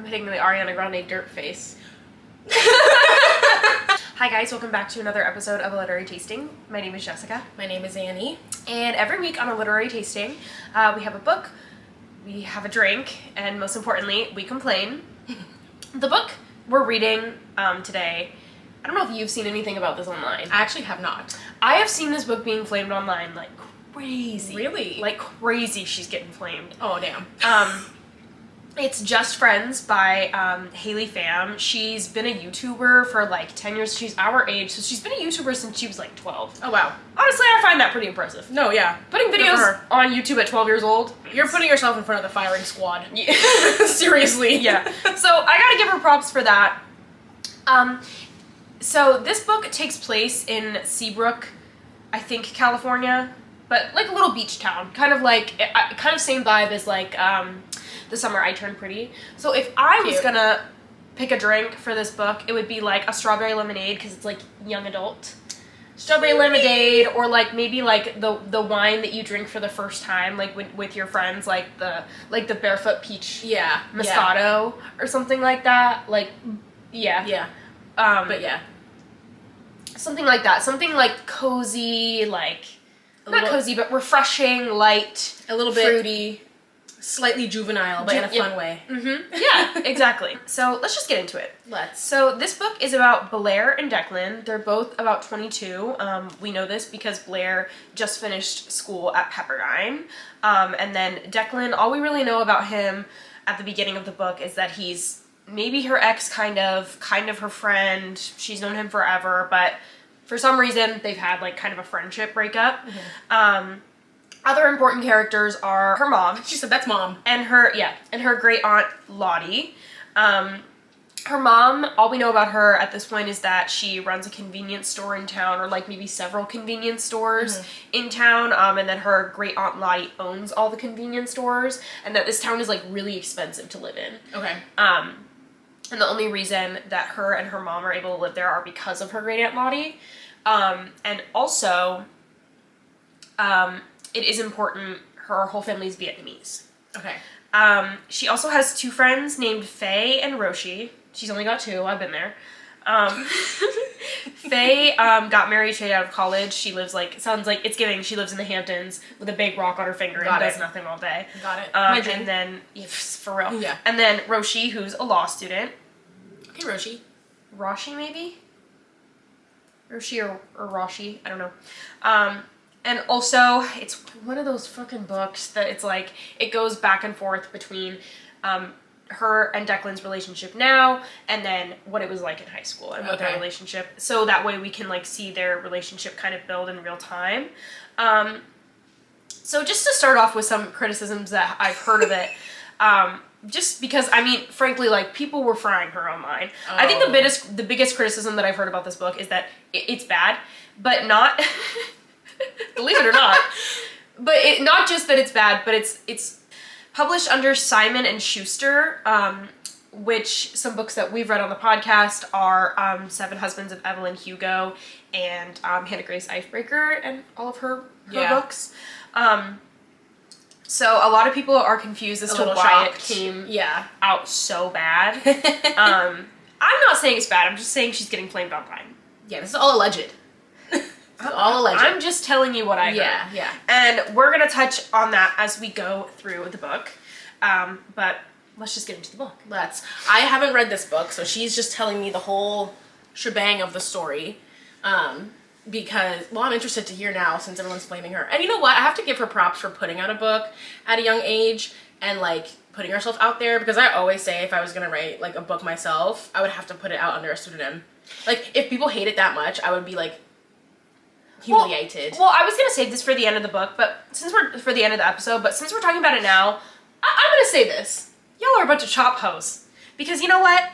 I'm hitting the Ariana Grande dirt face. Hi guys, welcome back to another episode of A Literary Tasting. My name is Jessica. My name is Annie. And every week on A Literary Tasting, we have a book, we have a drink, and most importantly, we complain. The book we're reading today, I don't know if you've seen anything about this online. I actually have not. I have seen this book being flamed online like crazy. Really? Like crazy she's getting flamed. Oh, damn. It's Just Friends by Haley Pham. She's been a YouTuber for like 10 years. She's our age, so she's been a YouTuber since she was like 12. Oh, wow. Honestly, I find that pretty impressive. No, yeah. Putting videos on YouTube at 12 years old. You're putting yourself in front of the firing squad. Yeah. Seriously. Yeah. So I gotta give her props for that. So this book takes place in Seabrook, I think, California, but like a little beach town. Kind of like, kind of same vibe as like, The Summer I Turned Pretty. So if I was gonna pick a drink for this book, it would be like a strawberry lemonade because it's like young adult. Strawberry lemonade, or like maybe like the wine that you drink for the first time, like with your friends, like the Barefoot Peach Moscato or something like that. Like, yeah. Yeah. But yeah. Something like that. Something like cozy, like not cozy, but refreshing, light, A little bit fruity. Slightly juvenile, but in a fun way. Mm-hmm. Yeah, exactly. So let's just get into it. Let's. So this book is about Blair and Declan. They're both about 22. We know this because Blair just finished school at Pepperdine. And then Declan, all we really know about him at the beginning of the book is that he's maybe her ex, kind of her friend. She's known him forever, but for some reason they've had like kind of a friendship breakup. Mm-hmm. Other important characters are her mom. She said that's mom. And her great aunt Lottie. Her mom, all we know about her at this point is that she runs a convenience store in town, or like maybe several convenience stores in town, and then her great aunt Lottie owns all the convenience stores, and that this town is like really expensive to live in. Okay. And the only reason that her and her mom are able to live there are because of her great aunt Lottie. And also, it is important, her whole family is Vietnamese. Okay. She also has two friends named Faye and Roshi. She's only got two, I've been there. Faye got married straight out of college. She lives like, sounds like it's giving, she lives in the Hamptons with a big rock on her finger and does nothing all day. Got it. And then, for real. Yeah. And then Roshi, who's a law student. Okay, Roshi. Roshi, maybe? Roshi or Roshi, I don't know. And also, it's one of those fucking books that it's like, it goes back and forth between her and Declan's relationship now, and then what it was like in high school and what their relationship, so that way we can like see their relationship kind of build in real time. So just to start off with some criticisms that I've heard of it, just because, I mean, frankly, like, people were frying her online. Oh. I think the biggest criticism that I've heard about this book is that it's bad, but not... Believe it or not. But not just that it's bad, but it's published under Simon & Schuster, which some books that we've read on the podcast are Seven Husbands of Evelyn Hugo and Hannah Grace Icebreaker and all of her books. So a lot of people are confused as to why it came out so bad. I'm not saying it's bad, I'm just saying she's getting flamed online. Yeah, this is all alleged. All alleged. I'm just telling you what I heard. Yeah. And we're going to touch on that as we go through the book. But let's just get into the book. I haven't read this book, so she's just telling me the whole shebang of the story. Because, well, I'm interested to hear now since everyone's blaming her. And you know what? I have to give her props for putting out a book at a young age and, like, putting herself out there. Because I always say if I was going to write, like, a book myself, I would have to put it out under a pseudonym. Like, if people hate it that much, I would be, like... humiliated. Well, I was gonna save this for the end of the book, but since we're talking about it now, I'm gonna say this: y'all are a bunch of chop hoes. Because you know what?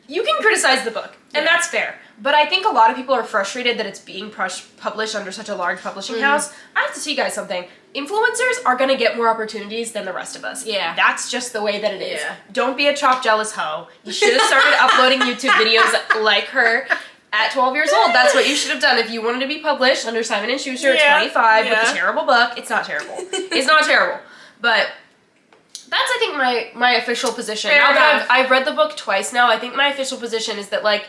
You can criticize the book, and that's fair. But I think a lot of people are frustrated that it's being published under such a large publishing house. I have to tell you guys something. Influencers are gonna get more opportunities than the rest of us. Yeah. That's just the way that it is. Yeah. Don't be a chop jealous hoe. You should have started uploading YouTube videos like her. At 12 years old, that's what you should have done if you wanted to be published under Simon & Schuster at 25 with a terrible book. It's not terrible. It's not terrible. But that's, I think, think my official position, Fair now that enough. I've read the book twice now, I think my official position is that, like,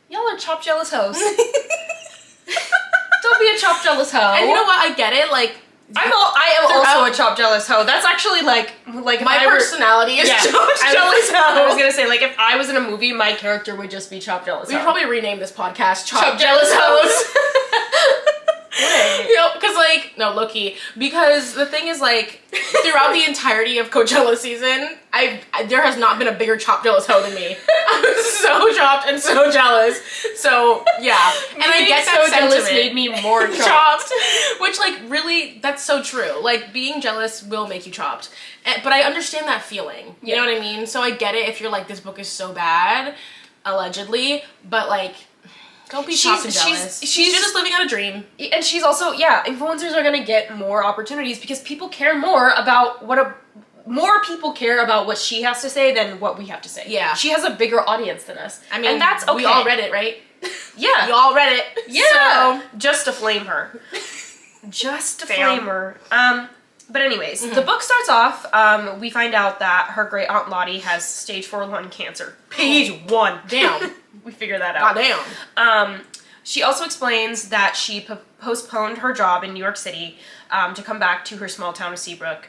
y'all are chop jealous hoes. Don't be a chop jealous hoe. And you know what? I get it. Like, I am also a chop jealous hoe. That's actually like if my personality is chop jealous hoe. I was gonna say, like, if I was in a movie, my character would just be chop jealous hoe. We'd probably rename this podcast Chop Jealous Hoes. You know, because, like, no, low-key, because the thing is, like, throughout the entirety of Coachella season, there has not been a bigger chop jealous hoe than me. I'm so chopped and so jealous. So, yeah. And I get that so jealous sentiment. made me more chopped. Which, like, really, that's so true. Like, being jealous will make you chopped. But I understand that feeling. You know what I mean? So I get it if you're like, this book is so bad, allegedly, but, like, don't be chopped and jealous. She's just living out a dream. And she's also, influencers are gonna get more opportunities because people care more about more people care about what she has to say than what we have to say. Yeah. She has a bigger audience than us. I mean, and that's okay. We all read it, right? Yeah. We all read it. Yeah. So. Just to flame her. Just to Pham. flame her. But anyways, the book starts off, we find out that her great aunt Lottie has stage 4 lung cancer. Page 1. Damn. We figured that out. Goddamn. She also explains that she postponed her job in New York City to come back to her small town of Seabrook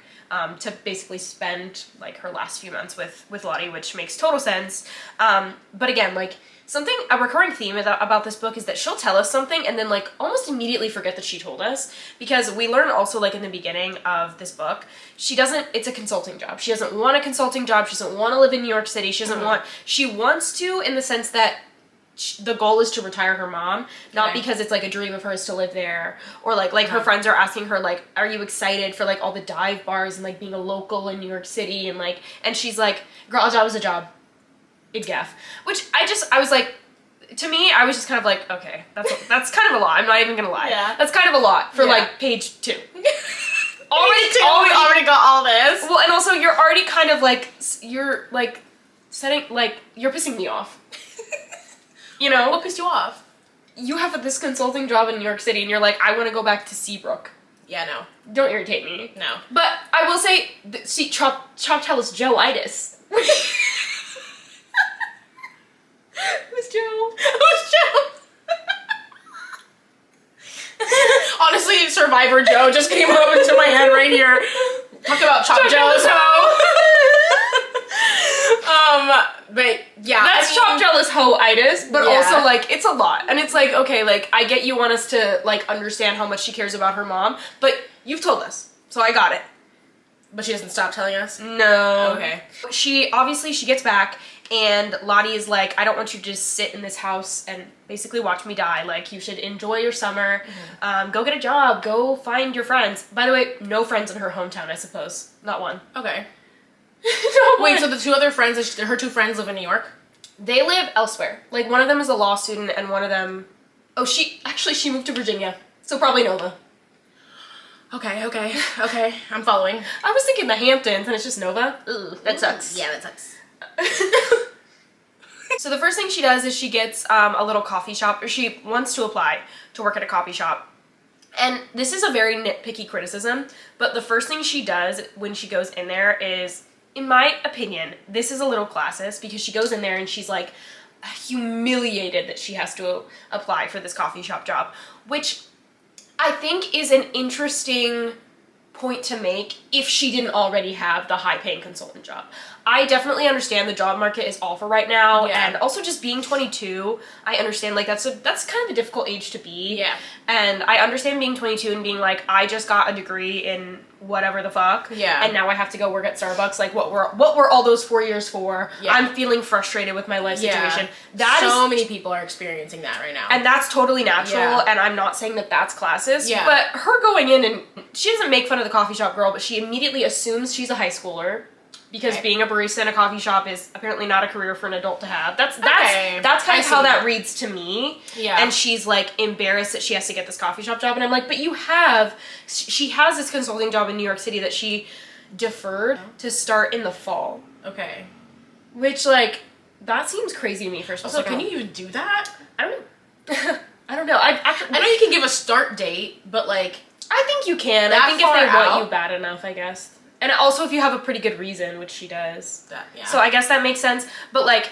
to basically spend, like, her last few months with Lottie, which makes total sense. But again, like, a recurring theme about this book is that she'll tell us something and then, like, almost immediately forget that she told us, because we learn also, like, in the beginning of this book, it's a consulting job. She doesn't want a consulting job. She doesn't want to live in New York City. She wants to, in the sense that the goal is to retire her mom, not because it's, like, a dream of hers to live there, or like her friends are asking her, like, are you excited for, like, all the dive bars and, like, being a local in New York City, and, like, and she's like, girl, a job is a job. Big gaff. Which I was like, to me, I was just kind of like, okay, that's kind of a lot. I'm not even gonna lie. Yeah. That's kind of a lot for like page 2. We already got all this. Well, and also you're already kind of like, you're like setting, like, you're pissing me off. You know? What pissed you off? You have this consulting job in New York City and you're like, I want to go back to Seabrook. Yeah, no. Don't irritate me. No. But I will say, Chop tell us Joe-itis. Who's Joe? Who's Joe? Honestly, Survivor Joe just came up into my head right here. Talk about Chop Jealous Hoe. But yeah, That's Chop Jealous Hoe-itis, but Yeah. also, like, it's a lot. And it's like, okay, like, I get you want us to, like, understand how much she cares about her mom, but you've told us, so I got it. But she doesn't stop telling us? No. Okay. She gets back, and Lottie is like, I don't want you to just sit in this house and basically watch me die. Like, you should enjoy your summer, go get a job, go find your friends. By the way, no friends in her hometown, I suppose. Not one. Okay. No Wait, one. so the two other friends, her two friends live in New York? They live elsewhere. Like, one of them is a law student, and one of them... Oh, she moved to Virginia, so probably Nova. Okay. I'm following. I was thinking the Hamptons, and it's just Nova. Ugh, that sucks. Yeah, that sucks. So the first thing she does is she gets a little coffee shop, or she wants to apply to work at a coffee shop. And this is a very nitpicky criticism, but the first thing she does when she goes in there is, in my opinion, this is a little classist, because she goes in there and she's like humiliated that she has to apply for this coffee shop job, which I think is an interesting point to make if she didn't already have the high-paying consultant job. I definitely understand the job market is awful right now, and also just being 22, I understand, like, that's kind of a difficult age to be. Yeah. And I understand being 22 and being like, I just got a degree in whatever the fuck. Yeah. And now I have to go work at Starbucks. Like, what were all those 4 years for? Yeah. I'm feeling frustrated with my life situation. So many people are experiencing that right now. And that's totally natural, Yeah. and I'm not saying that that's classist, Yeah. but her going in, and she doesn't make fun of the coffee shop girl, but she immediately assumes she's a high schooler, because being a barista in a coffee shop is apparently not a career for an adult to have. That's kind of how that reads to me. Yeah. And she's, like, embarrassed that she has to get this coffee shop job, and I'm like, but she has this consulting job in New York City that she deferred to start in the fall. Okay. Which, like, that seems crazy to me, first of all. Also, can you even do that? I don't know. I don't know. I know you can give a start date, but, like... I think you can. I think if they want you bad enough, I guess. And also if you have a pretty good reason, which she does. Yeah. So I guess that makes sense. But like,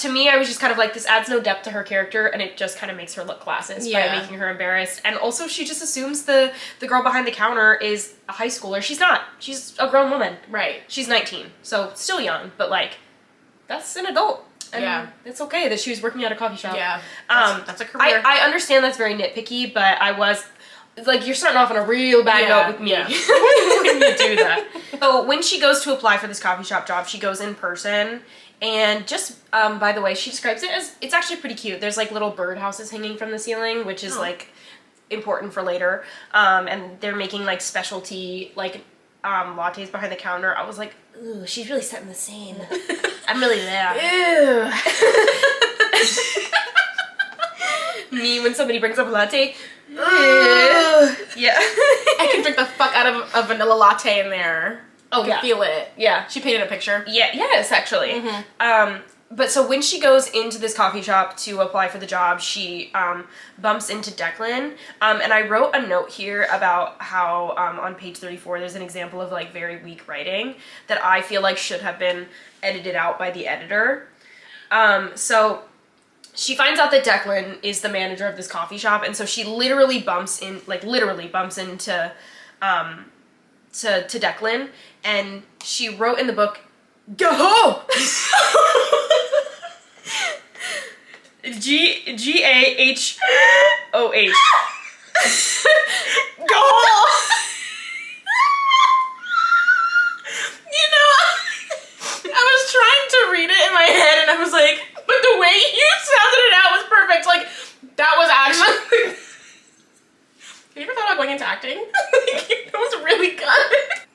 to me, I was just kind of like, this adds no depth to her character, and it just kind of makes her look classist by making her embarrassed. And also, she just assumes the girl behind the counter is a high schooler. She's not. She's a grown woman. Right. She's 19, so still young, but like, that's an adult. And it's okay that she was working at a coffee shop. Yeah. That's a career. I understand that's very nitpicky, but I was... Like, you're starting off on a real bad note with me when you do that. So when she goes to apply for this coffee shop job, she goes in person. And just, by the way, she describes it as, it's actually pretty cute. There's like little birdhouses hanging from the ceiling, which is like important for later. And they're making like specialty, like, lattes behind the counter. I was like, ooh, she's really setting the scene. I'm really there. Ew. Me, when somebody brings up a latte. Yeah. I can drink the fuck out of a vanilla latte in there. Oh, I can feel it. Yeah. She painted a picture. Yeah, yes, actually. But so when she goes into this coffee shop to apply for the job, she bumps into Declan. And I wrote a note here about how on page 34 there's an example of like very weak writing that I feel like should have been edited out by the editor. So she finds out that Declan is the manager of this coffee shop, and so she literally bumps into to Declan, and she wrote in the book, "Go!" Gahooh. Go! You know, I was trying to read it in my head, and I was like, but the way you sounded it out was perfect. Like, that was actually... Have you ever thought about going into acting? That was really good.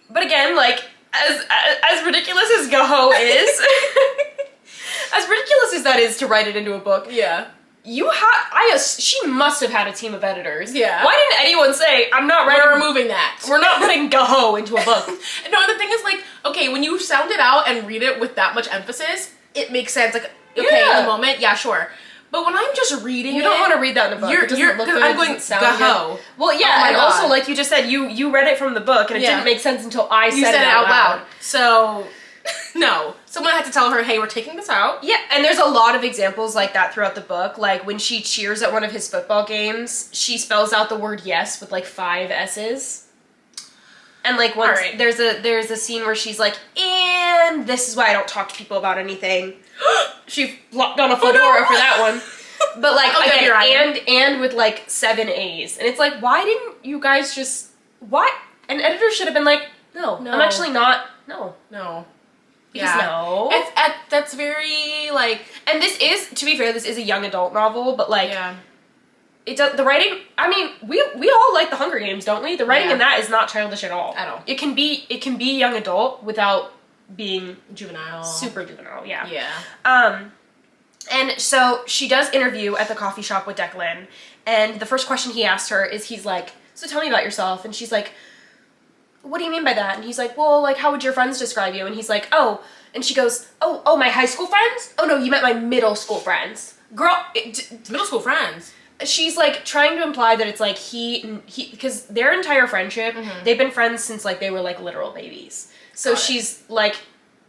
But again, like, as ridiculous as Gahooh is, as ridiculous as that is to write it into a book, she must have had a team of editors. Yeah. Why didn't anyone say, we're removing that. We're not putting Gahooh into a book. No, and the thing is, like, okay, when you sound it out and read it with that much emphasis, it makes sense. Like, okay, in the moment, yeah, sure. But when I'm just reading you don't want to read that in a book. It doesn't look good. I'm going Gahooh. Well, yeah, and also, like you just said, you read it from the book, and it didn't make sense until I said it out loud. So, no. Someone had to tell her, hey, we're taking this out. Yeah, and there's a lot of examples like that throughout the book. Like, when she cheers at one of his football games, she spells out the word yes with, like, 5 S's. And, like, once there's a scene where she's like, and this is why I don't talk to people about anything. She flopped on a fedora for that one. But, like, again, and with, like, 7 A's. And it's like, why didn't you guys just... What? An editor should have been like, no. I'm actually not... No. Because no. That's very, like... And this is, to be fair, this is a young adult novel, but, like... Yeah. The writing, I mean, we all like the Hunger Games, don't we? The writing in that is not childish at all. At all. It can be young adult without being juvenile. Super juvenile, yeah. Yeah. And so she does interview at the coffee shop with Declan, and the first question he asked her is, he's like, so tell me about yourself. And she's like, what do you mean by that? And he's like, well, like, how would your friends describe you? And he's like, oh. And she goes, oh, my high school friends? Oh, no, you meant my middle school friends. Girl. Middle school friends? She's, like, trying to imply that it's, like, he because their entire friendship, they've been friends since, like, they were, like, literal babies. So she's, like,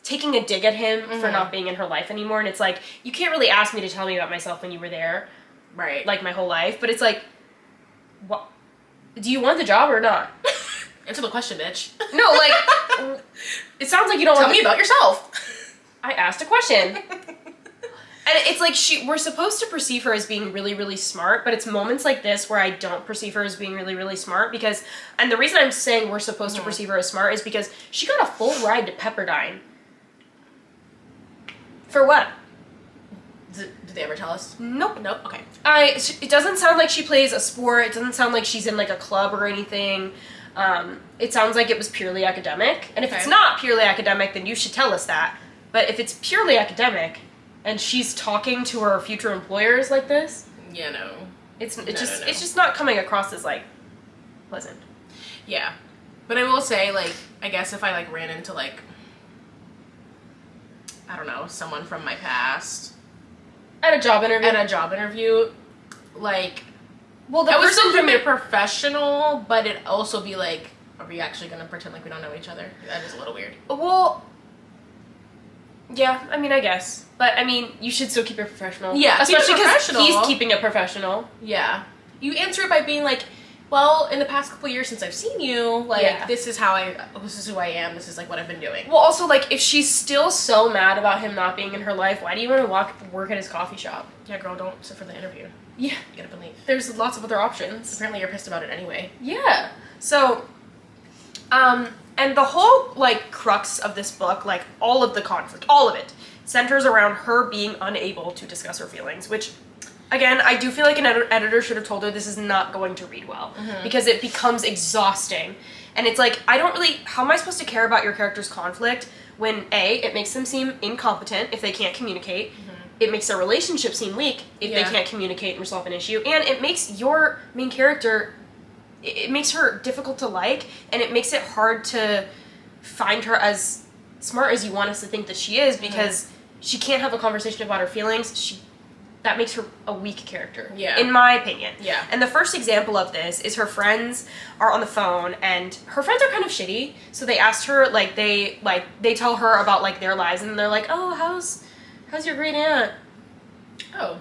taking a dig at him for not being in her life anymore. And it's, like, you can't really ask me to tell me about myself when you were there. Right. Like, my whole life. But it's, like, what? Do you want the job or not? Answer the question, bitch. No, like, it sounds like you don't Tell me about yourself. I asked a question. And it's like we're supposed to perceive her as being really, really smart, but it's moments like this where I don't perceive her as being really, really smart because, and the reason I'm saying we're supposed to perceive her as smart is because she got a full ride to Pepperdine. For what? Did they ever tell us? Nope. Okay. It doesn't sound like she plays a sport. It doesn't sound like she's in like a club or anything. It sounds like it was purely academic. And if it's not purely academic, then you should tell us that. But if it's purely academic, and she's talking to her future employers like this, yeah, no, it's just not coming across as like pleasant. Yeah, but I will say, like, I guess if I like ran into like, I don't know, someone from my past at a job interview, like, well, I would still be professional, but it'd also be like, Are we actually gonna pretend like we don't know each other? That is a little weird. Well, yeah, I mean, I guess. But, I mean, you should still keep it professional. Yeah, especially because he's keeping it professional. Yeah. You answer it by being like, well, in the past couple years since I've seen you, like, this is who I am, this is, like, what I've been doing. Well, also, like, if she's still so mad about him not being in her life, why do you want to work at his coffee shop? Yeah, girl, don't sit for the interview. Yeah. Get up and leave. There's lots of other options. Apparently you're pissed about it anyway. Yeah. So, and the whole, like, crux of this book, like, all of the conflict, all of it, centers around her being unable to discuss her feelings, which... Again, I do feel like an editor should have told her this is not going to read well, because it becomes exhausting. And it's like, I don't really... How am I supposed to care about your character's conflict when, A, it makes them seem incompetent if they can't communicate, it makes their relationship seem weak if they can't communicate and resolve an issue, and it makes your main character... It makes her difficult to like, and it makes it hard to find her as smart as you want us to think that she is, because she can't have a conversation about her feelings. That makes her a weak character, in my opinion. Yeah. And the first example of this is her friends are on the phone, and her friends are kind of shitty. So they asked her, they tell her about, like, their lives, and they're like, oh, how's your great aunt? Oh.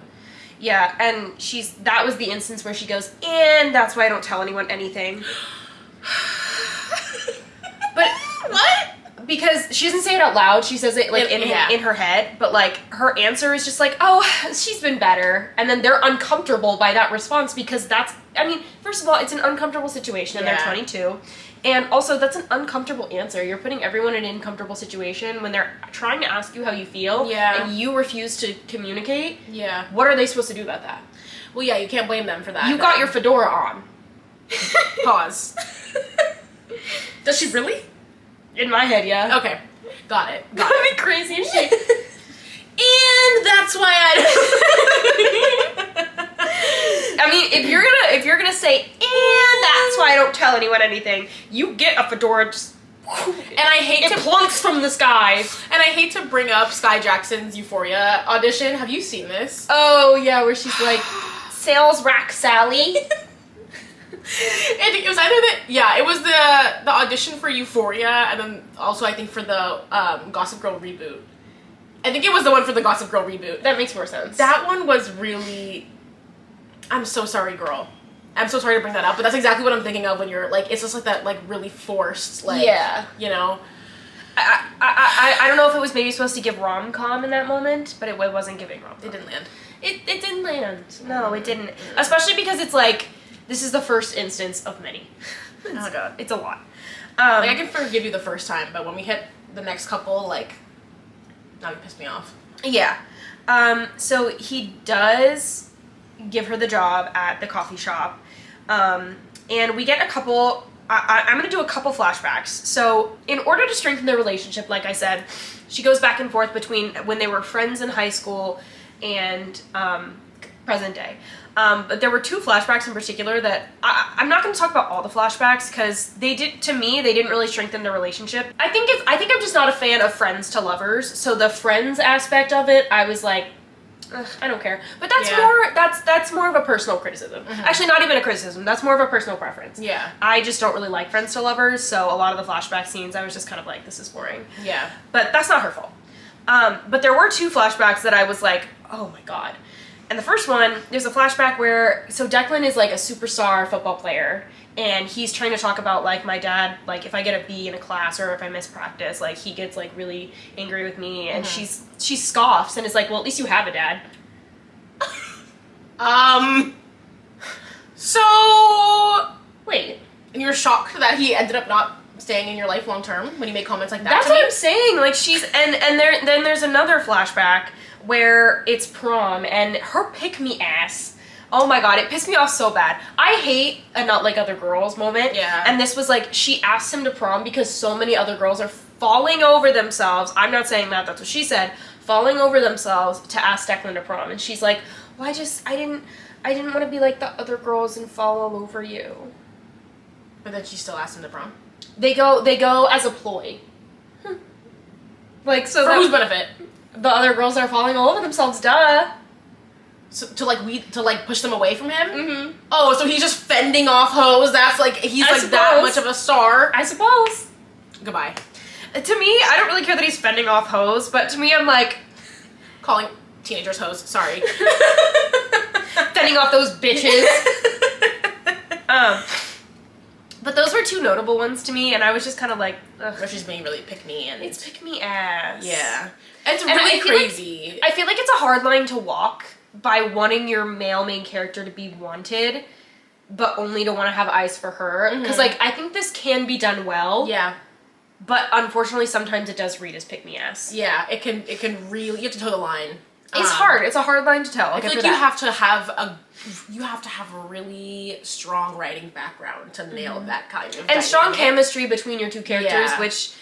Yeah, and that was the instance where she goes, and that's why I don't tell anyone anything. But what? Because she doesn't say it out loud, she says it, like, in her head, but, like, her answer is just like, oh, she's been better, and then they're uncomfortable by that response, because that's, I mean, first of all, it's an uncomfortable situation, and they're 22, and also, that's an uncomfortable answer. You're putting everyone in an uncomfortable situation when they're trying to ask you how you feel, and you refuse to communicate. Yeah. What are they supposed to do about that? Well, yeah, you can't blame them for that. You got your fedora on. Pause. Does she really? In my head, yeah. Okay. Got it. That'd be crazy as shit. And that's why I mean, if you're gonna say, and that's why I don't tell anyone anything, you get a fedora just... And I hate it plunks from the sky. And I hate to bring up Sky Jackson's Euphoria audition. Have you seen this? Oh, yeah, where she's like, sales rack Sally. And it was either it was the audition for Euphoria, and then also I think for the Gossip Girl reboot. I think it was the one for the Gossip Girl reboot. That makes more sense. That one was really... I'm so sorry, girl. I'm so sorry to bring that up, but that's exactly what I'm thinking of when you're, like, it's just like that, like, really forced, like, you know? I don't know if it was maybe supposed to give rom-com in that moment, but it wasn't giving rom-com. It didn't land. It didn't land. No, it didn't. Especially because it's like... This is the first instance of many. Oh my god. It's a lot. Like, I can forgive you the first time, but when we hit the next couple, like, now you pissed me off. Yeah. So he does give her the job at the coffee shop. And we get a couple... I'm going to do a couple flashbacks. So in order to strengthen their relationship, like I said, she goes back and forth between when they were friends in high school and present day. But there were two flashbacks in particular that I'm not going to talk about all the flashbacks because they didn't really strengthen the relationship. I think I'm just not a fan of friends to lovers. So the friends aspect of it, I was like, ugh, I don't care. But that's more of a personal criticism. Mm-hmm. Actually, not even a criticism. That's more of a personal preference. Yeah. I just don't really like friends to lovers. So a lot of the flashback scenes, I was just kind of like, this is boring. Yeah. But that's not her fault. But there were two flashbacks that I was like, oh my god. And the first one, there's a flashback where, so Declan is like a superstar football player, and he's trying to talk about, like, my dad, like, if I get a B in a class or if I miss practice, like, he gets, like, really angry with me, and she scoffs and is like, well, at least you have a dad. So, wait, and you're shocked that he ended up not staying in your life long term when you make comments like that? That's what I'm saying, like, then there's another flashback where it's prom, and her pick-me-ass, oh my god, it pissed me off so bad. I hate a not like other girls moment. Yeah. And this was like, she asked him to prom because so many other girls are falling over themselves. I'm not saying that, that's what she said. Falling over themselves to ask Declan to prom. And she's like, well, I didn't want to be like the other girls and fall all over you. But then she still asked him to prom? They go as a ploy. Like, so for whose benefit? The other girls are falling all over themselves, duh. So, to push them away from him? Mm-hmm. Oh, so he's just fending off hoes? That's like, he's that much of a star? I suppose. Goodbye. To me, I don't really care that he's fending off hoes, but to me, I'm like... Calling teenagers hoes, sorry. Fending off those bitches. But those were two notable ones to me, and I was just kind of like, ugh. Where she's being really pick-me, and... It's pick-me ass. Yeah. It's really crazy. I feel like it's a hard line to walk by wanting your male main character to be wanted, but only to want to have eyes for her. Because, like, I think this can be done well. Yeah. But unfortunately, sometimes it does read as pick-me-ass. Yeah, it can really... You have to toe the line. It's hard. It's a hard line to tell. I feel like you have to have a really strong writing background to nail that kind of and strong chemistry between your two characters, which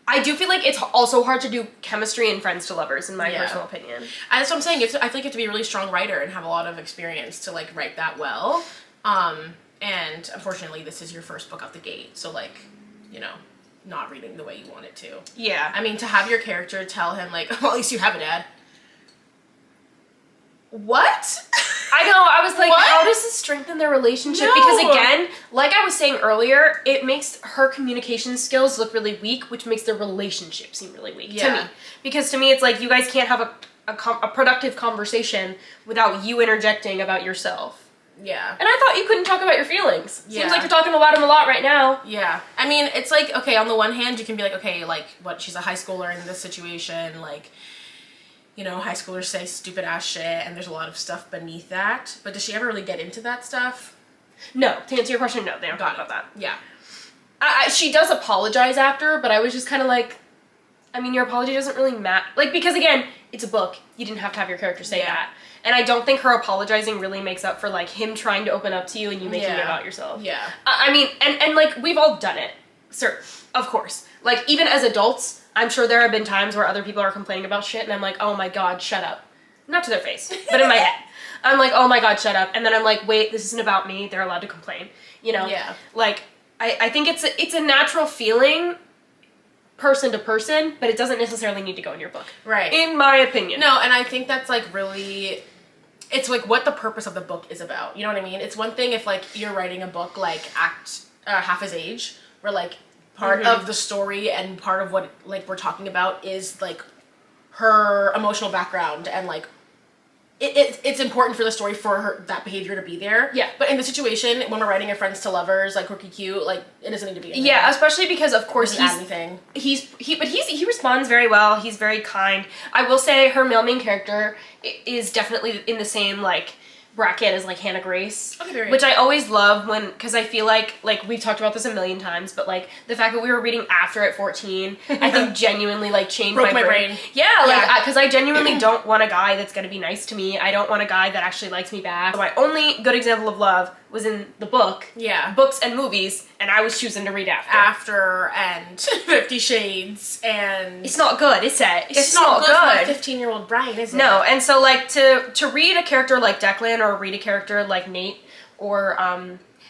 I do feel like it's also hard to do chemistry in Friends to Lovers, in my personal opinion. And that's what I'm saying. I feel like you have to be a really strong writer and have a lot of experience to like write that well. And unfortunately, this is your first book out the gate, so like, you know, not reading the way you want it to. Yeah. I mean, to have your character tell him like, well, at least you have a dad. What? I know, I was like, how does this strengthen their relationship? No. Because again, like I was saying earlier, it makes her communication skills look really weak, which makes their relationship seem really weak to me. Because to me, it's like, you guys can't have a productive conversation without you interjecting about yourself. Yeah. And I thought you couldn't talk about your feelings. Yeah. Seems like you're talking about them a lot right now. Yeah. I mean, it's like, okay, on the one hand, you can be like, okay, like, what, she's a high schooler in this situation, like, you know, high schoolers say stupid ass shit, and there's a lot of stuff beneath that. But does she ever really get into that stuff? No. To answer your question, no, they don't talk about that. Yeah. She does apologize after, but I was just kind of like, I mean, your apology doesn't really matter. Like, because again, it's a book. You didn't have to have your character say that. And I don't think her apologizing really makes up for, like, him trying to open up to you and you making it about yourself. Yeah. I mean, and like, we've all done it. Sir, of course. Like, even as adults, I'm sure there have been times where other people are complaining about shit and I'm like, oh my god, shut up. Not to their face, but in my head. I'm like, oh my god, shut up. And then I'm like, wait, this isn't about me. They're allowed to complain. You know? Yeah. Like, I think it's a natural feeling person to person, but it doesn't necessarily need to go in your book. Right. In my opinion. No, and I think that's like really... It's like what the purpose of the book is about. You know what I mean? It's one thing if like you're writing a book like half his age, where like part of the story and part of what like we're talking about is like her emotional background and like it's important for the story for her that behavior to be there. Yeah. But in the situation when we're writing a Friends to Lovers, like quirky cute, like it doesn't need to be in there. Yeah, especially because of course he responds very well. He's very kind. I will say her male main character is definitely in the same like bracket as like Hannah Grace, which I always love because I feel like we've talked about this a million times, but like the fact that we were reading after at 14, I think genuinely like changed my brain. Yeah, like because I genuinely don't want a guy that's gonna be nice to me. I don't want a guy that actually likes me back. My only good example of love was in the book, books and movies, and I was choosing to read after and 50 Shades, and it's not good. It's not good for a 15-year-old Brian, is it? No, and so like to read a character like Declan or read a character like Nate or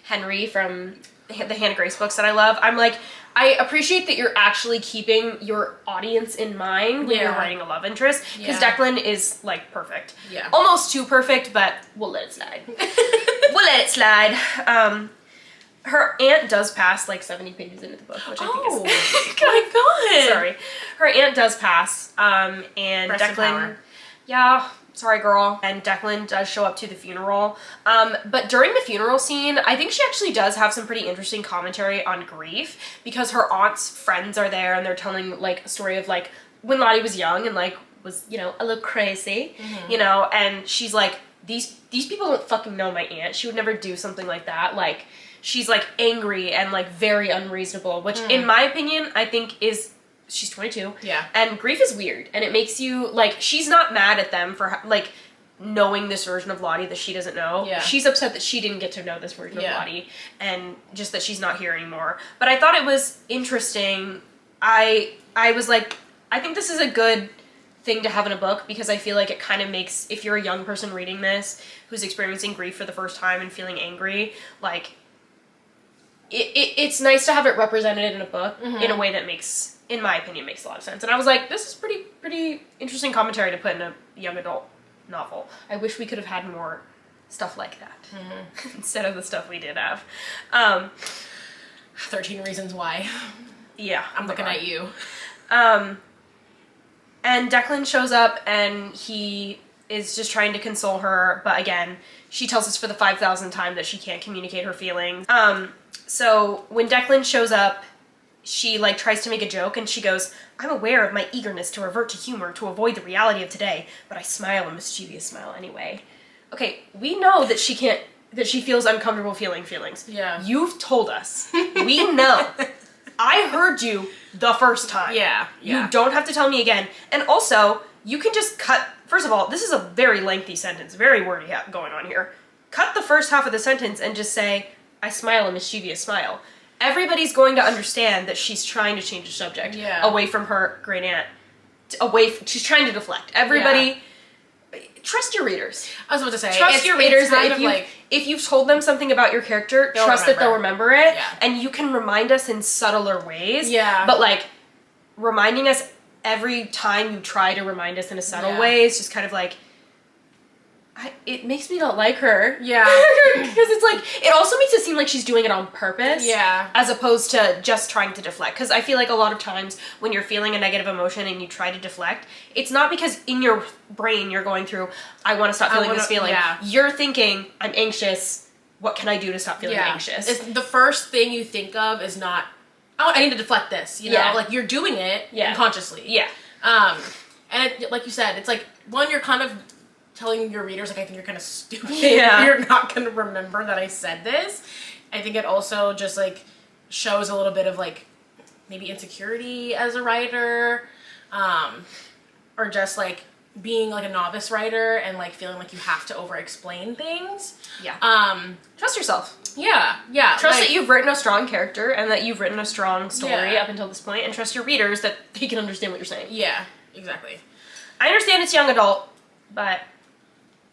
Henry from the Hannah Grace books that I love, I'm like, I appreciate that you're actually keeping your audience in mind when you're writing a love interest, because Declan is like perfect. Yeah. Almost too perfect, but we'll let it slide. We'll let it slide. Her aunt does pass like 70 pages into the book, which I think is... Oh my god! Sorry. Her aunt does pass, and Rest in Declan... power. Yeah, sorry girl. And Declan does show up to the funeral. But during the funeral scene, I think she actually does have some pretty interesting commentary on grief, because her aunt's friends are there and they're telling like a story of like when Lottie was young and like was, you know, a little crazy, you know, and she's like, these people don't fucking know my aunt. She would never do something like that. Like, she's like angry and like very unreasonable, which in my opinion, I think is... She's 22. Yeah. And grief is weird. And it makes you, like, she's not mad at them for, like, knowing this version of Lottie that she doesn't know. Yeah. She's upset that she didn't get to know this version of Lottie. And just that she's not here anymore. But I thought it was interesting. I was like, I think this is a good thing to have in a book, because I feel like it kind of makes, if you're a young person reading this who's experiencing grief for the first time and feeling angry, like, it's nice to have it represented in a book in a way that makes... in my opinion, makes a lot of sense. And I was like, this is pretty interesting commentary to put in a young adult novel. I wish we could have had more stuff like that instead of the stuff we did have. 13 Reasons Why. Yeah. I'm looking at you. And Declan shows up and he is just trying to console her, but again, she tells us for the 5,000th time that she can't communicate her feelings. So when Declan shows up, she like tries to make a joke and she goes, "I'm aware of my eagerness to revert to humor to avoid the reality of today, but I smile a mischievous smile anyway." Okay, we know that she feels uncomfortable feeling feelings. Yeah. You've told us. We know. I heard you the first time. Yeah. You don't have to tell me again. And also, you can just cut, first of all, this is a very lengthy sentence, very wordy going on here. Cut the first half of the sentence and just say, "I smile a mischievous smile." Everybody's going to understand that she's trying to change the subject away from her great aunt. She's trying to deflect. Everybody, trust your readers. I was about to say, trust your readers that if you've told them something about your character, trust that they'll remember it. Yeah. And you can remind us in subtler ways. Yeah. But like, reminding us every time you try to remind us in a subtle way is just kind of like, it makes me not like her. Yeah. Because it's like, it also makes it seem like she's doing it on purpose. Yeah. As opposed to just trying to deflect. Because I feel like a lot of times when you're feeling a negative emotion and you try to deflect, it's not because in your brain you're going through, "I want to stop feeling this feeling." Yeah. You're thinking, "I'm anxious. What can I do to stop feeling anxious?" It's the first thing you think of is not, "Oh, I need to deflect this," you know? Yeah. Like, you're doing it unconsciously. Yeah. And like you said, it's like, one, you're kind of telling your readers, like, I think you're kind of stupid. Yeah. You're not going to remember that I said this. I think it also just, like, shows a little bit of, like, maybe insecurity as a writer, or just, like, being, like, a novice writer and, like, feeling like you have to over-explain things. Yeah. Trust yourself. Yeah. Trust that you've written a strong character and that you've written a strong story up until this point, and trust your readers that they can understand what you're saying. Yeah, exactly. I understand it's young adult, but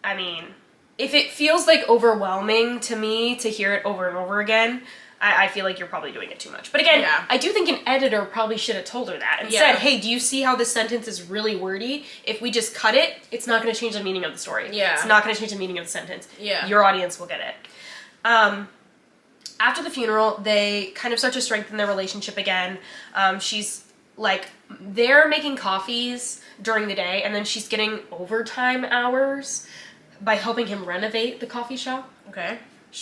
I mean, if it feels like overwhelming to me to hear it over and over again, I feel like you're probably doing it too much. But again, I do think an editor probably should have told her that and said, "Hey, do you see how this sentence is really wordy? If we just cut it, it's not going to change the meaning of the story. It's not going to change the meaning of the sentence. Your audience will get it." After the funeral, they kind of start to strengthen their relationship again. She's like, they're making coffees during the day, and then she's getting overtime hours by helping him renovate the coffee shop. Okay.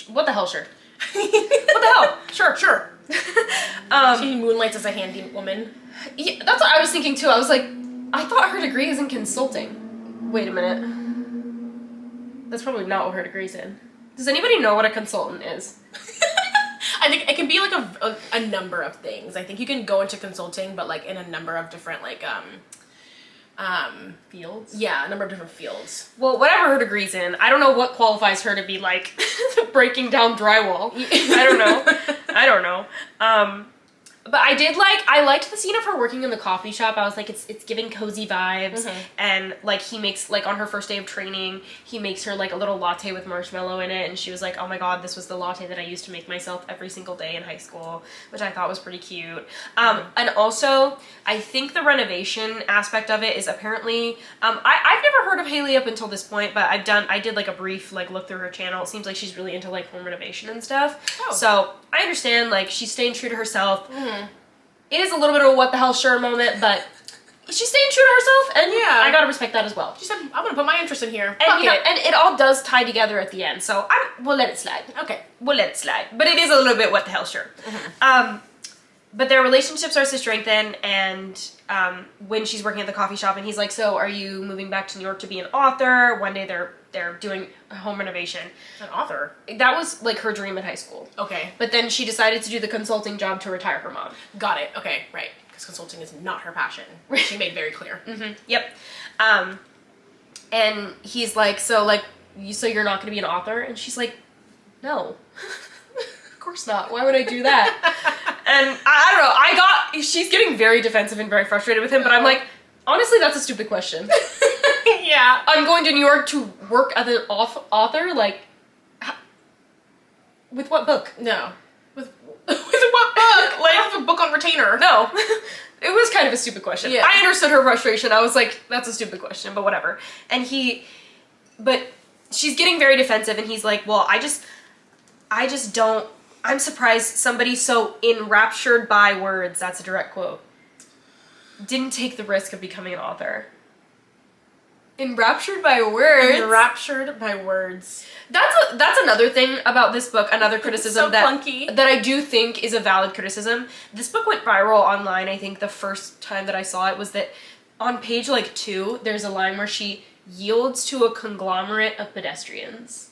What the hell, sure. What the hell? Sure. She moonlights as a handy woman. Yeah, that's what I was thinking too. I was like, I thought her degree is in consulting. Wait a minute. That's probably not what her degree's in. Does anybody know what a consultant is? I think it can be like a number of things. I think you can go into consulting, but like in a number of different like fields? Yeah, a number of different fields. Well, whatever her degree's in, I don't know what qualifies her to be like breaking down drywall. I don't know. But I liked the scene of her working in the coffee shop. I was like, it's giving cozy vibes. And like he makes, like on her first day of training, he makes her like a little latte with marshmallow in it. And she was like, "Oh my God, this was the latte that I used to make myself every single day in high school," which I thought was pretty cute. And also, I think the renovation aspect of it is apparently, I've never heard of Haley up until this point, but I did like a brief like look through her channel. It seems like she's really into like home renovation and stuff. So I understand, like, she's staying true to herself. It is a little bit of a what the hell sure moment, but she's staying true to herself, and I gotta respect that as well. She said, "I'm gonna put my interest in here." And, and it all does tie together at the end, so we'll let it slide. Okay. We'll let it slide. But it is a little bit what the hell sure. But their relationship starts to strengthen, and when she's working at the coffee shop, and he's like, "So are you moving back to New York to be an author?" One day they're doing a home renovation. An author? That was like her dream in high school. Okay. But then she decided to do the consulting job to retire her mom. Got it. Okay, right. Because consulting is not her passion. She made very clear. Yep. And he's like, "So you're not going to be an author?" And she's like, "No." Of course not. Why would I do that? And I don't know. She's getting very defensive and very frustrated with him, but I'm like, honestly, that's a stupid question. Yeah. I'm going to New York to work as an author? Like, with what book? No. With what book? Like, I have a book on retainer. No. It was kind of a stupid question. Yeah. I understood her frustration. I was like, that's a stupid question, but whatever. And but she's getting very defensive, and he's like, well, I just don't, I'm surprised somebody so enraptured by words, that's a direct quote, didn't take the risk of becoming an author. Enraptured by words? Enraptured by words. That's another thing about this book, another criticism so that clunky. that I do think is a valid criticism. This book went viral online, I think the first time that I saw it was that on page like 2, there's a line where she yields to a conglomerate of pedestrians.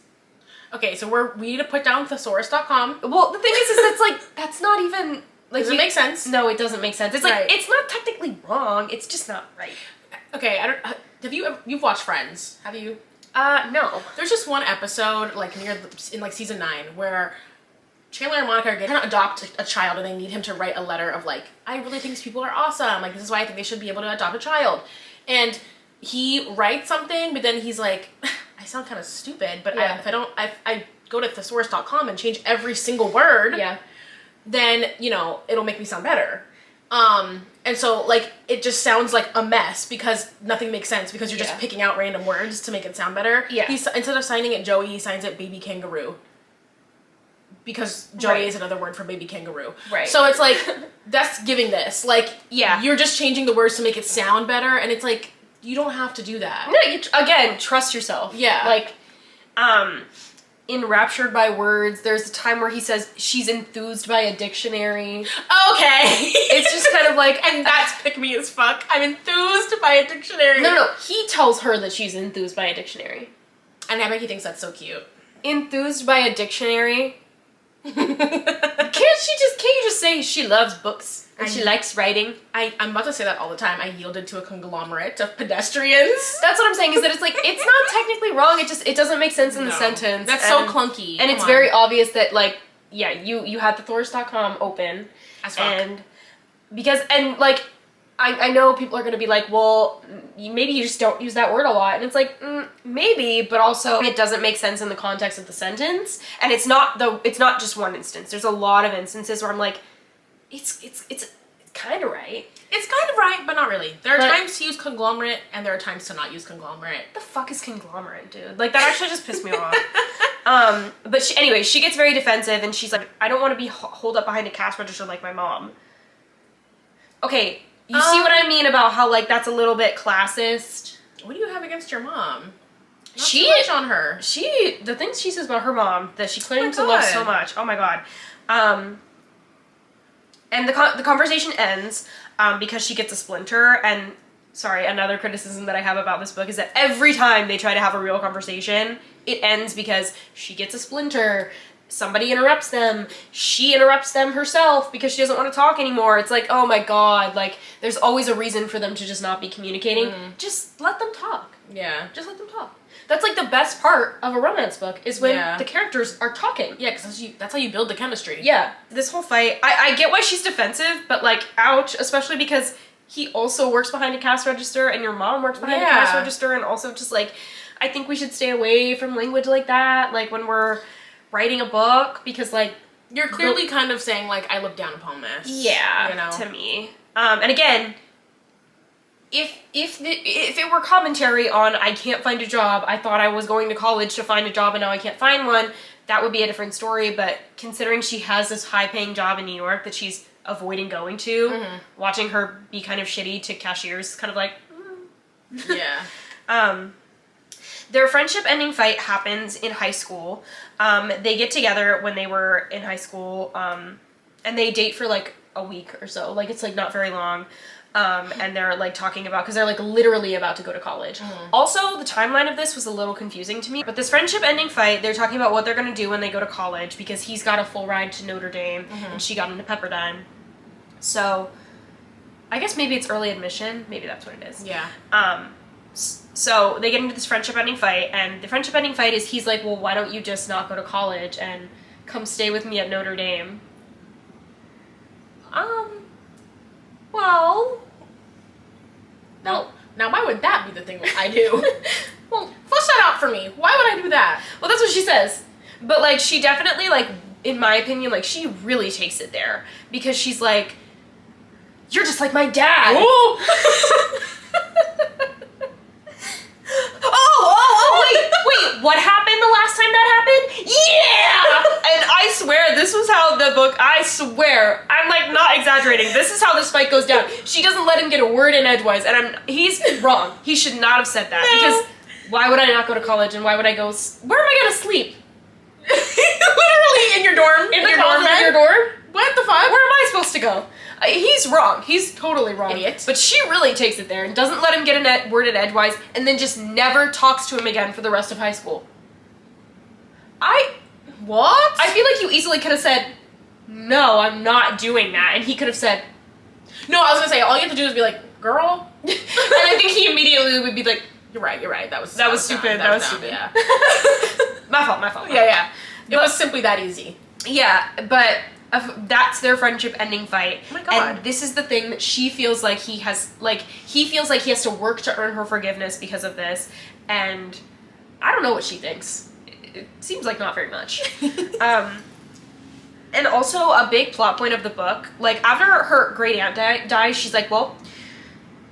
Okay, so we need to put down thesaurus.com. Well, the thing is it's like, that's not even... Like, Does it make sense? No, it doesn't make sense. It's like, Right. it's not technically wrong, it's just not right. Okay, you've watched Friends, have you? No. There's just one episode, like, in like season 9, where Chandler and Monica are going to adopt a child, and they need him to write a letter of like, I really think these people are awesome, like, this is why I think they should be able to adopt a child. And he writes something, but then he's like, I sound kind of stupid, but Yeah. if I go to thesaurus.com and change every single word, Yeah. then, it'll make me sound better. And so, like, it just sounds like a mess because nothing makes sense because you're just Yeah. picking out random words to make it sound better. Yeah. Instead of signing it Joey, he signs it baby kangaroo. Because Joey Right. is another word for baby kangaroo. Right. So it's like, that's giving this. Like, Yeah. you're just changing the words to make it sound better, and it's like, you don't have to do that. No, again, trust yourself. Yeah. Like, enraptured by words, there's a time where he says she's enthused by a dictionary. Okay. It's just kind of like... And that's pick me as fuck. I'm enthused by a dictionary. No, he tells her that she's enthused by a dictionary. And I bet he thinks that's so cute. Enthused by a dictionary? Can't you just say she loves books and she likes writing? I'm about to say that all the time. I yielded to a conglomerate of pedestrians. That's what I'm saying, is that it's like, it's not technically wrong, it doesn't make sense in the sentence. That's so clunky. And it's very obvious that, like, yeah, you had thesaurus.com open. As fuck. And like, I know people are going to be like, well, maybe you just don't use that word a lot. And it's like, maybe, but also it doesn't make sense in the context of the sentence. And it's not just one instance. There's a lot of instances where I'm like, it's kind of right. It's kind of right, but not really. There are times to use conglomerate, and there are times to not use conglomerate. What the fuck is conglomerate, dude? Like, that actually just pissed me off. But she gets very defensive, and she's like, I don't want to be holed up behind a cash register like my mom. Okay, you see what I mean about how, like, that's a little bit classist? What do you have against your mom? Not She- too much on her. The things she says about her mom that she claims to God. love so much. Oh my god. And the conversation ends because she gets a splinter. And sorry, another criticism that I have about this book is that every time they try to have a real conversation, it ends because she gets a splinter. Somebody interrupts them. She interrupts them herself because she doesn't want to talk anymore. It's like, oh my god, like, there's always a reason for them to just not be communicating. Just let them talk. Yeah. Just let them talk. That's like the best part of a romance book is when the characters are talking. Yeah, because that's how you build the chemistry. Yeah, this whole fight, I get why she's defensive, but like, ouch, especially because he also works behind a cash register and your mom works behind a cash register, and also just like, I think we should stay away from language like that, like when we're writing a book, because like... You're clearly kind of saying like, I look down upon this. Yeah, you know? to me. And again... If it were commentary on I can't find a job, I thought I was going to college to find a job and now I can't find one, that would be a different story. But considering she has this high-paying job in New York that she's avoiding going to, watching her be kind of shitty to cashiers is kind of like... Yeah. Their friendship-ending fight happens in high school. They get together when they were in high school, and they date for like a week or so. Like, it's like not very long. And they're like talking about, because they're like literally about to go to college. Also, the timeline of this was a little confusing to me, but this friendship ending fight, they're talking about what they're going to do when they go to college, because he's got a full ride to Notre Dame and she got into Pepperdine. So I guess maybe it's early admission. Maybe that's what it is. Yeah. So they get into this friendship ending fight, and the friendship ending fight is he's like, well, why don't you just not go to college and come stay with me at Notre Dame? Well... Now, why would that be the thing I do? Well, flesh that out for me. Why would I do that? Well, that's what she says. But, like, she definitely, like, in my opinion, like, she really takes it there. Because she's like, you're just like my dad. Oh! Oh, wait! frustrating. This is how this fight goes down. She doesn't let him get a word in edgewise, and he's wrong. He should not have said that, because why would I not go to college, and why would I go, where am I going to sleep? Literally in your dorm? In the closet in your dorm? What the fuck? Where am I supposed to go? He's wrong. He's totally wrong. Idiot. But she really takes it there and doesn't let him get a word in edgewise, and then just never talks to him again for the rest of high school. What? I feel like you easily could have said, no, I'm not doing that. And he could have said, no, I was going to say, all you have to do is be like, girl. And I think he immediately would be like, You're right. That was stupid. That was stupid. Yeah. My fault. Yeah. It was simply that easy. Yeah, but that's their friendship ending fight. Oh my God. And this is the thing that she feels like he feels like he has to work to earn her forgiveness because of this. And I don't know what she thinks. It seems like not very much. And also a big plot point of the book, like after her great aunt dies, she's like, well,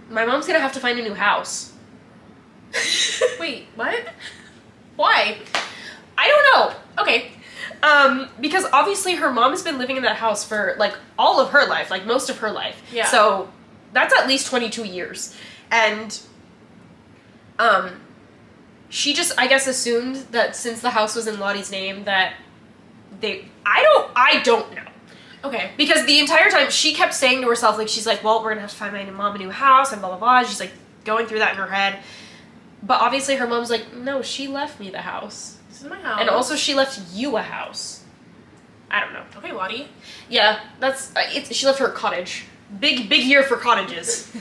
my mom's gonna have to find a new house. Wait, what? Why? I don't know. Okay. Because obviously her mom has been living in that house for like all of her life, like most of her life. Yeah. So that's at least 22 years. And she just, I guess, assumed that since the house was in Lottie's name that I don't know. Okay. Because the entire time she kept saying to herself, like, she's like, well, we're gonna have to find my mom a new house and blah, blah, blah. She's like going through that in her head. But obviously her mom's like, no, she left me the house. This is my house. And also she left you a house. I don't know. Okay, Lottie. Yeah, that's, she left her a cottage. Big year for cottages.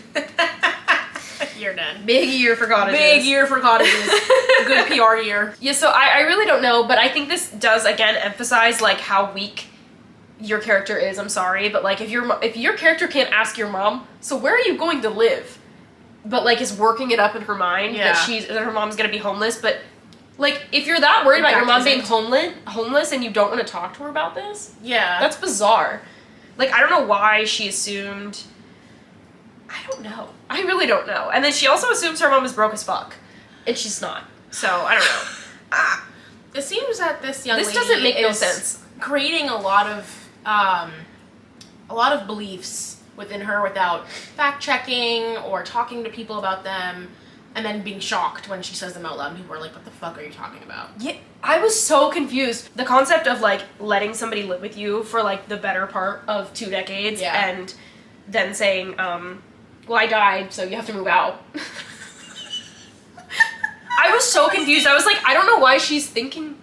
You're done. Big year for cottages. Big year for cottages. Good PR year. Yeah, so I really don't know, but I think this does, again, emphasize, like, how weak your character is. I'm sorry, but, like, if your character can't ask your mom, so where are you going to live? But, like, is working it up in her mind that her mom's gonna be homeless, but, like, if you're that worried about your mom being homeless and you don't want to talk to her about this, that's bizarre. Like, I don't know why she assumed. I don't know. I really don't know. And then she also assumes her mom is broke as fuck, and she's not. So I don't know. It seems that this young lady doesn't make no is sense. Creating a lot of beliefs within her without fact checking or talking to people about them, and then being shocked when she says them out loud. And people are like, "What the fuck are you talking about?" Yeah, I was so confused. The concept of like letting somebody live with you for like the better part of 2 decades, and then saying, well, I died, so you have to move out. I was so confused. I was like, I don't know why she's thinking,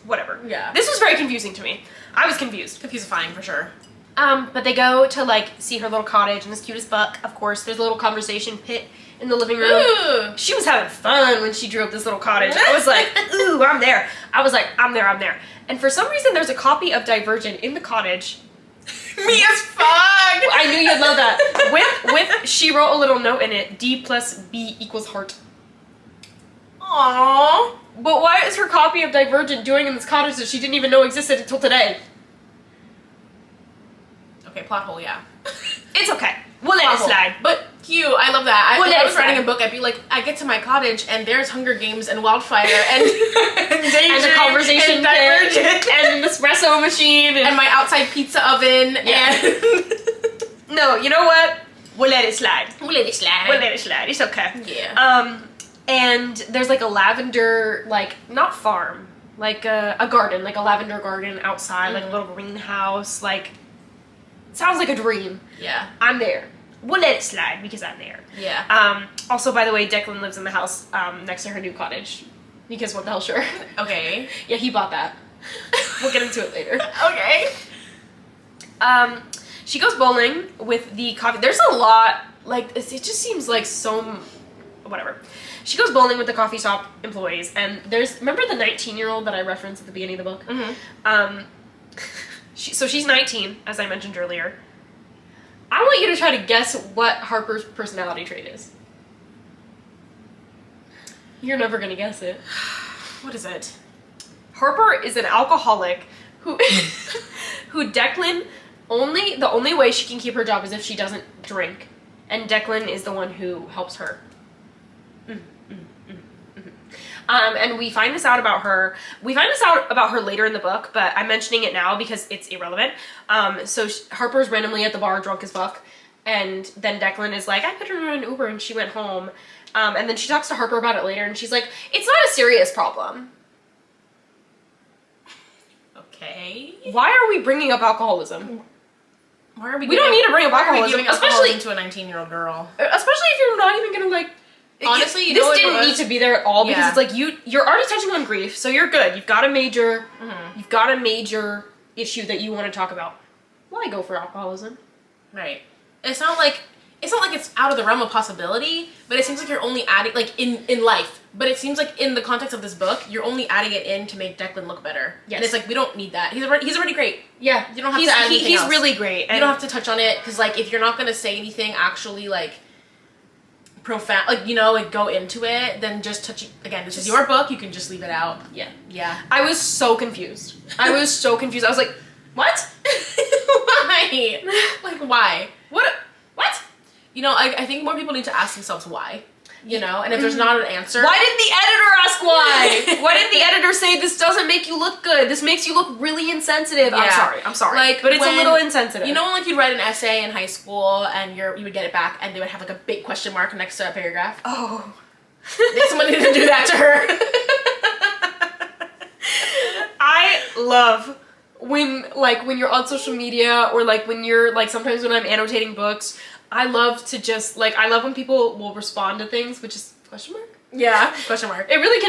whatever. Yeah. This was very confusing to me. I was confused. Confusifying for sure. But they go to like see her little cottage, and it's cute as fuck. Of course, there's a little conversation pit in the living room. Ooh. She was having fun when she drew up this little cottage. I was like, ooh, I'm there. I was like, I'm there. And for some reason, there's a copy of Divergent in the cottage. Me as fuck! I knew you'd love that. With she wrote a little note in it, D plus B equals heart. Aww. But why is her copy of Divergent doing in this cottage that she didn't even know existed until today? Okay, plot hole, yeah. It's okay. We'll let it slide. But cute, I love that. We'll if let I was it writing slide. a book, I'd be like, I get to my cottage and there's Hunger Games and Wildfire and Danger And the conversation and Divergent and an espresso machine and my outside pizza oven and... No, you know what? We'll let it slide. We'll let it slide. We'll let it slide. It's okay. Yeah. And there's like a lavender, like, not farm, like a garden, like a lavender garden outside, like a little greenhouse, like, sounds like a dream. Yeah. I'm there. We'll let it slide because I'm there. Yeah. Also, by the way, Declan lives in the house next to her new cottage. Because what the hell, sure. Okay. Yeah, he bought that. We'll get into it later. Okay. She goes bowling with the coffee. There's a lot, like, it just seems like so, whatever. She goes bowling with the coffee shop employees, and remember the 19-year-old that I referenced at the beginning of the book? Mm-hmm. So she's 19, as I mentioned earlier. I want you to try to guess what Harper's personality trait is. You're never gonna guess it. What is it? Harper is an alcoholic who Declan the only way she can keep her job is if she doesn't drink, and Declan is the one who helps her. And we find this out about her. We find this out about her later in the book, but I'm mentioning it now because it's irrelevant. So Harper's randomly at the bar, drunk as fuck, and then Declan is like, I put her in an Uber and she went home. And then she talks to Harper about it later, and she's like, it's not a serious problem. Okay. Why are we bringing up alcoholism? Why are we? We don't need to bring up alcoholism, especially to a 19-year-old girl. Especially if you're not even gonna like. Honestly, this didn't need to be there at all because it's like you're already touching on grief, so you're good. You've got a major, issue that you want to talk about. Why go for alcoholism? Right. It's not like it's out of the realm of possibility, but it seems like you're only adding, like, in life. But it seems like in the context of this book, you're only adding it in to make Declan look better. Yes. And it's like, we don't need that. He's already great. Yeah. You don't have to add anything else. He's really great. You don't have to touch on it, because, like, if you're not going to say anything actually, like, profound, like, you know, like, go into it, then just touch it. Again, this is your book. You can just leave it out. Yeah. Yeah. I was so confused. I was like, what? Why? Like, why? What? You know, I think more people need to ask themselves why, you know, and if there's not an answer. Why didn't the editor ask why? Why didn't the editor say, this doesn't make you look good, this makes you look really insensitive? Yeah. I'm sorry. Like, but it's a little insensitive. You know, like, you'd write an essay in high school and you would get it back and they would have like a big question mark next to a paragraph? Oh. Someone needed to do that to her. I love when you're on social media, or like when you're like, sometimes when I'm annotating books, I love to just like, I love when people will respond to things, which is question mark? Yeah, question mark. It really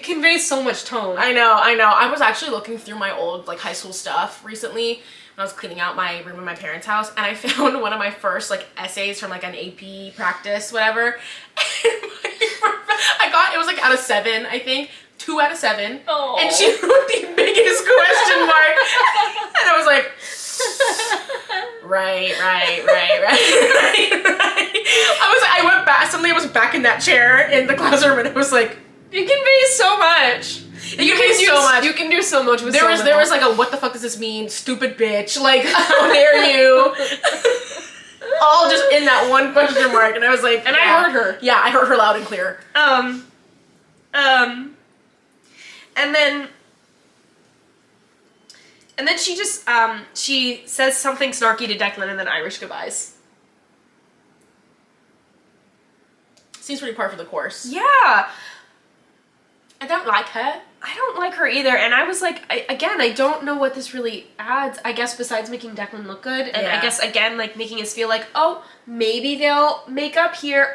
conveys so much tone. I know. I was actually looking through my old like high school stuff recently when I was cleaning out my room in my parents' house, and I found one of my first like essays from like an AP practice, whatever. It was like out of 7, I think. 2 out of 7. Oh. And she wrote the biggest question mark. And I was like, right. I went back, suddenly I was back in that chair in the classroom, and it was like, it conveys so much. You can do so much with there was like a, what the fuck does this mean? Stupid bitch. Like, how dare you? All just in that one question mark, and I was like, and yeah. I heard her. Yeah, I heard her loud and clear. And then she just, she says something snarky to Declan and then Irish goodbyes. Seems pretty par for the course. Yeah. I don't like her. I don't like her either, and I was like, I don't know what this really adds, I guess, besides making Declan look good, and I guess, again, like, making us feel like, oh, maybe they'll make up here.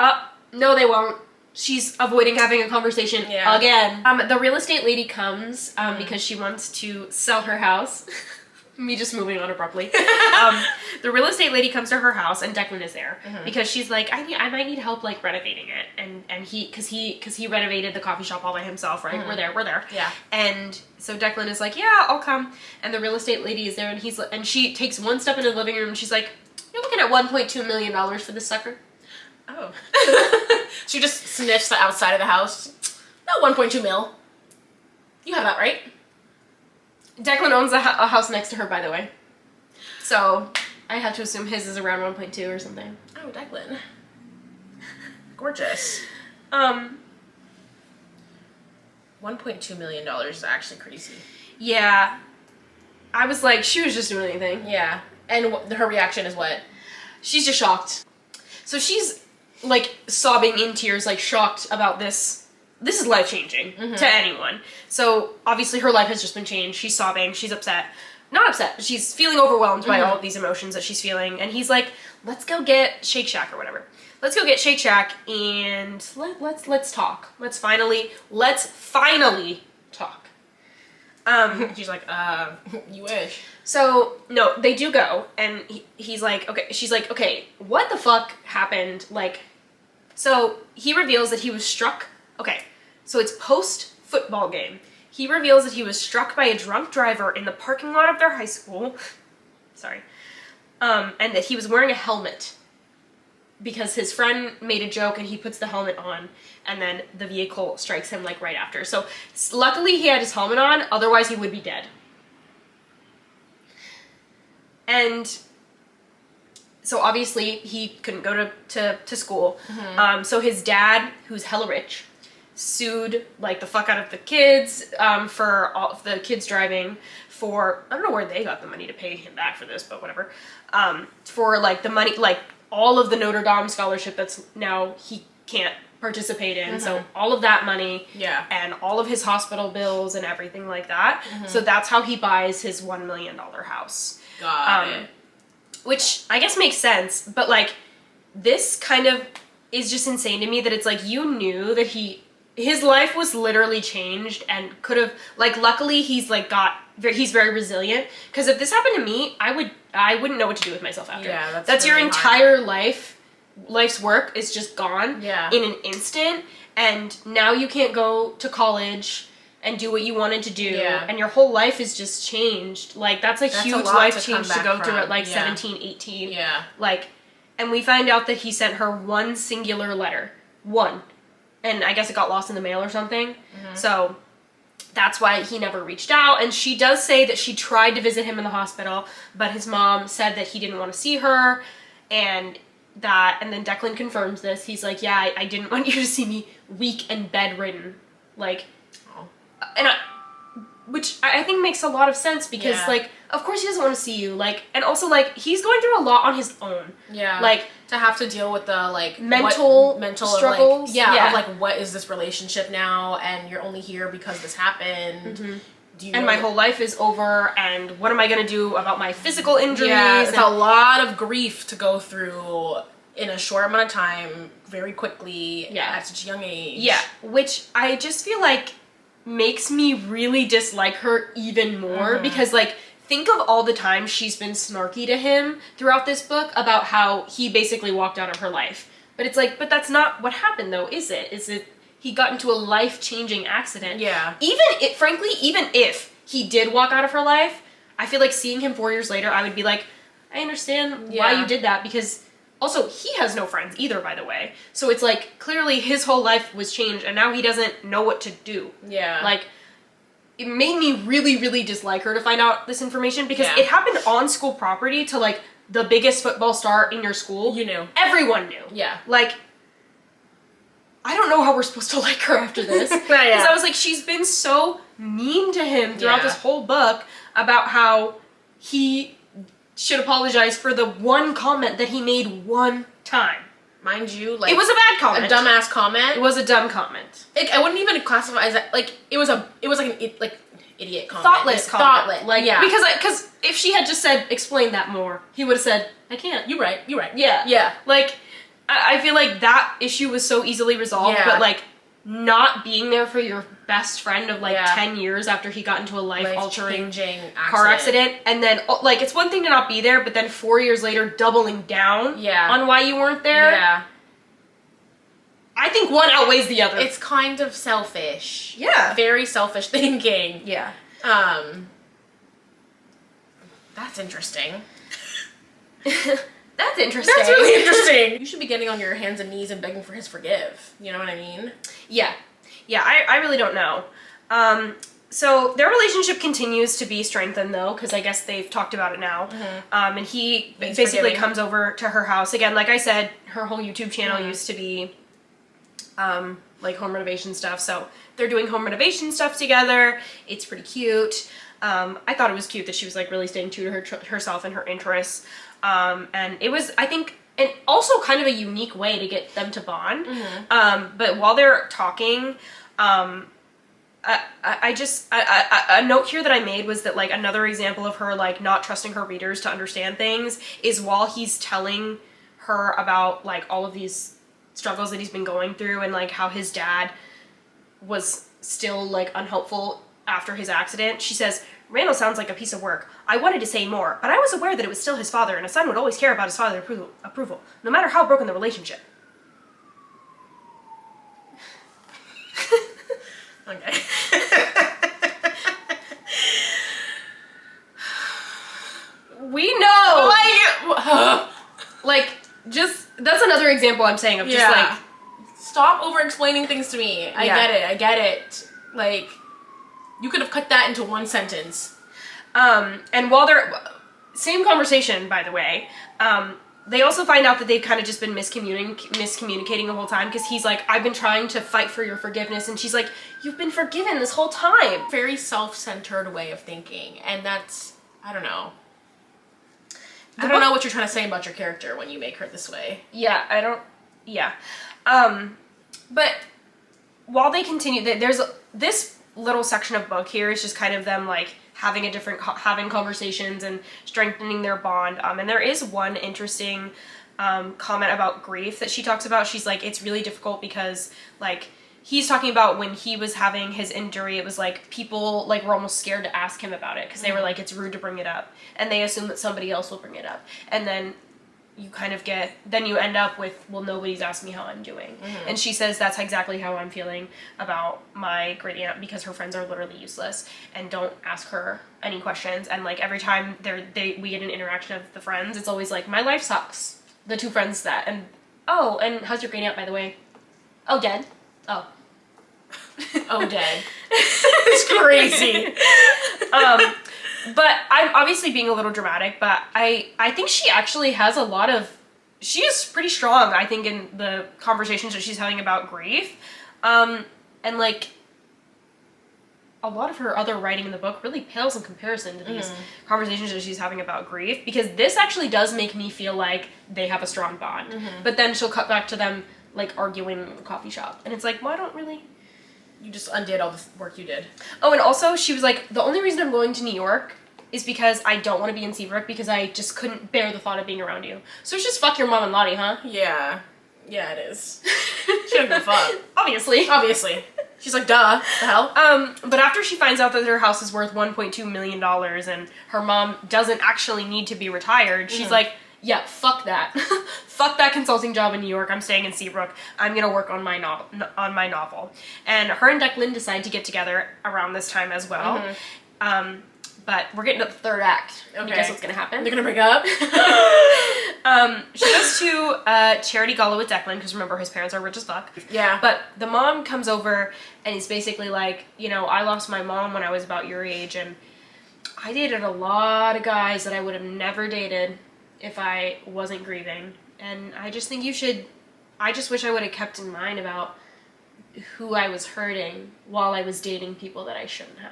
No, they won't. She's avoiding having a conversation again. The real estate lady comes because she wants to sell her house. Me just moving on abruptly. The real estate lady comes to her house, and Declan is there because she's like, I might need help like renovating it, and because he renovated the coffee shop all by himself, right? We're there. Yeah. And so Declan is like, yeah, I'll come, and the real estate lady is there, and she takes one step into the living room, and she's like, you're looking at $1.2 million for this sucker. Oh. She just sniffs the outside of the house. No, 1.2 mil. You have that right. Declan owns a house next to her, by the way. So I have to assume his is around 1.2 or something. Oh, Declan. Gorgeous. $1.2 million is actually crazy. Yeah. I was like, she was just doing anything. Yeah. And her reaction is what? She's just shocked. So she's like sobbing in tears, like shocked about this. This is life-changing to anyone. So obviously her life has just been changed. She's sobbing. She's upset. Not upset. She's feeling overwhelmed by all of these emotions that she's feeling. And he's like, let's go get Shake Shack or whatever. Let's go get Shake Shack and let's talk. Let's finally talk. She's like, you wish. So, no, they do go, and he's like, okay, she's like, okay, what the fuck happened? Like, so he reveals that he was struck, okay, so it's post-football game. He reveals that he was struck by a drunk driver in the parking lot of their high school, sorry, and that he was wearing a helmet because his friend made a joke and he puts the helmet on, and then the vehicle strikes him, like, right after. So, luckily he had his helmet on, otherwise he would be dead. And so obviously he couldn't go to school. So his dad, who's hella rich, sued like the fuck out of the kids for all of the kids driving, for I don't know where they got the money to pay him back for this, but whatever, for like the money, like all of the Notre Dame scholarship that's now he can't participate in, so all of that money, and all of his hospital bills and everything like that. So that's how he buys his $1 million house. Got it. Which I guess makes sense, but like this kind of is just insane to me that it's like you knew that his life was literally changed and could have, like, luckily he's like he's very resilient, because if this happened to me, I wouldn't know what to do with myself after. Yeah, that's really your entire life's work is just gone in an instant, and now you can't go to college and do what you wanted to do, and your whole life is just changed. Like, that's a huge life change to go through at like 17, 18. Like, and we find out that he sent her one singular letter. One. And I guess it got lost in the mail or something. So that's why he never reached out. And she does say that she tried to visit him in the hospital, but his mom said that he didn't want to see her, and then Declan confirms this. He's like, yeah, I didn't want you to see me weak and bedridden. Like, which I think makes a lot of sense, because like, of course he doesn't want to see you, like, and also like he's going through a lot on his own. Like, to have to deal with the like mental struggles. Of, like, of like, what is this relationship now, and you're only here because this happened. And my whole life is over, and what am I gonna do about my physical injuries? It's a lot of grief to go through in a short amount of time, very quickly, at such a young age. Which I just feel like makes me really dislike her even more, because like, think of all the times she's been snarky to him throughout this book about how he basically walked out of her life. But it's like, but that's not what happened though, is it? Is it he got into a life-changing accident? Frankly, even if he did walk out of her life, I feel like seeing him 4 years later, I would be like, I understand why you did that, because also, he has no friends either, by the way. So it's like, clearly his whole life was changed, and now he doesn't know what to do. Like, it made me really, really dislike her to find out this information, because it happened on school property to, like, the biggest football star in your school. You knew. Everyone knew. Like, I don't know how we're supposed to like her after this. Because I was like, she's been so mean to him throughout this whole book about how he should apologize for the one comment that he made one time. Mind you, like, it was a bad comment. A dumbass comment. It was a dumb comment. Like, I wouldn't even classify as that. Like, it was like an idiot comment. Thoughtless comment. Thoughtless. Like, because if she had just said, explain that more, he would have said, I can't. You're right. Yeah. Like, I feel like that issue was so easily resolved, but like, not being there for your best friend of like 10 years after he got into a life-altering car accident, and then like, it's one thing to not be there, but then 4 years later doubling down on why you weren't there. I think one outweighs the other. It's kind of selfish. Very selfish thinking. That's interesting. That's interesting. That's really interesting. You should be getting on your hands and knees and begging for his forgive. You know what I mean? Yeah, I really don't know. So their relationship continues to be strengthened, though, because I guess they've talked about it now. And he basically comes over to her house. Again, like I said, her whole YouTube channel used to be like home renovation stuff. So they're doing home renovation stuff together. It's pretty cute. I thought it was cute that she was like really staying true to herself and her interests. And it was, I think, and also kind of a unique way to get them to bond. But while they're talking, a note here that I made was that, like, another example of her, like, not trusting her readers to understand things is while he's telling her about, like, all of these struggles that he's been going through, and, like, how his dad was still, like, unhelpful after his accident, she says, Randall sounds like a piece of work. I wanted to say more, but I was aware that it was still his father, and a son would always care about his father's approval, no matter how broken the relationship. Okay. We know! Like, just, that's another example I'm saying of just, like... Stop over-explaining things to me. I get it. Like... You could have cut that into one sentence. And while they're... Same conversation, by the way. they also find out that they've kind of just been miscommunicating the whole time, because he's like, I've been trying to fight for your forgiveness, and she's like, you've been forgiven this whole time. Very self-centered way of thinking, and that's, I don't know. I don't know what you're trying to say about your character when you make her this way. Yeah, but while they continue, there's this little section of book here is just kind of them like having conversations and strengthening their bond. And there is one interesting comment about grief that she talks about. She's like, it's really difficult because like he's talking about when he was having his injury, it was like people like were almost scared to ask him about it because they were like, it's rude to bring it up, and they assume that somebody else will bring it up, and then you kind of you end up with, well, nobody's asked me how I'm doing. And she says that's exactly how I'm feeling about my great aunt, because her friends are literally useless and don't ask her any questions. And like every time we get an interaction of the friends, it's always like, my life sucks. The two friends that, and how's your great aunt, by the way? Oh, dead. Oh. Oh, dead. It's crazy. But I'm obviously being a little dramatic, but I think she actually has she is pretty strong, I think, in the conversations that she's having about grief. And like, a lot of her other writing in the book really pales in comparison to these conversations that she's having about grief, because this actually does make me feel like they have a strong bond. But then she'll cut back to them like arguing in the coffee shop, and it's like, well, I don't really... You just undid all the work you did. Oh, and also she was like, the only reason I'm going to New York is because I don't want to be in Seabrook, because I just couldn't bear the thought of being around you. So it's just fuck your mom and Lottie, huh? Yeah. Yeah, it is. She don't give a fuck. Obviously. She's like, duh, the hell? But after she finds out that her house is worth $1.2 million and her mom doesn't actually need to be retired, she's like, yeah, fuck that. Fuck that consulting job in New York. I'm staying in Seabrook. I'm gonna work on my novel. And her and Declan decide to get together around this time as well. But we're getting to the third act. Okay. You guess what's gonna happen? They're gonna break up? She goes to charity gala with Declan, because remember, his parents are rich as fuck. Yeah. But the mom comes over and he's basically like, you know, I lost my mom when I was about your age, and I dated a lot of guys that I would have never dated if I wasn't grieving. And I just think I just wish I would have kept in mind about who I was hurting while I was dating people that I shouldn't have.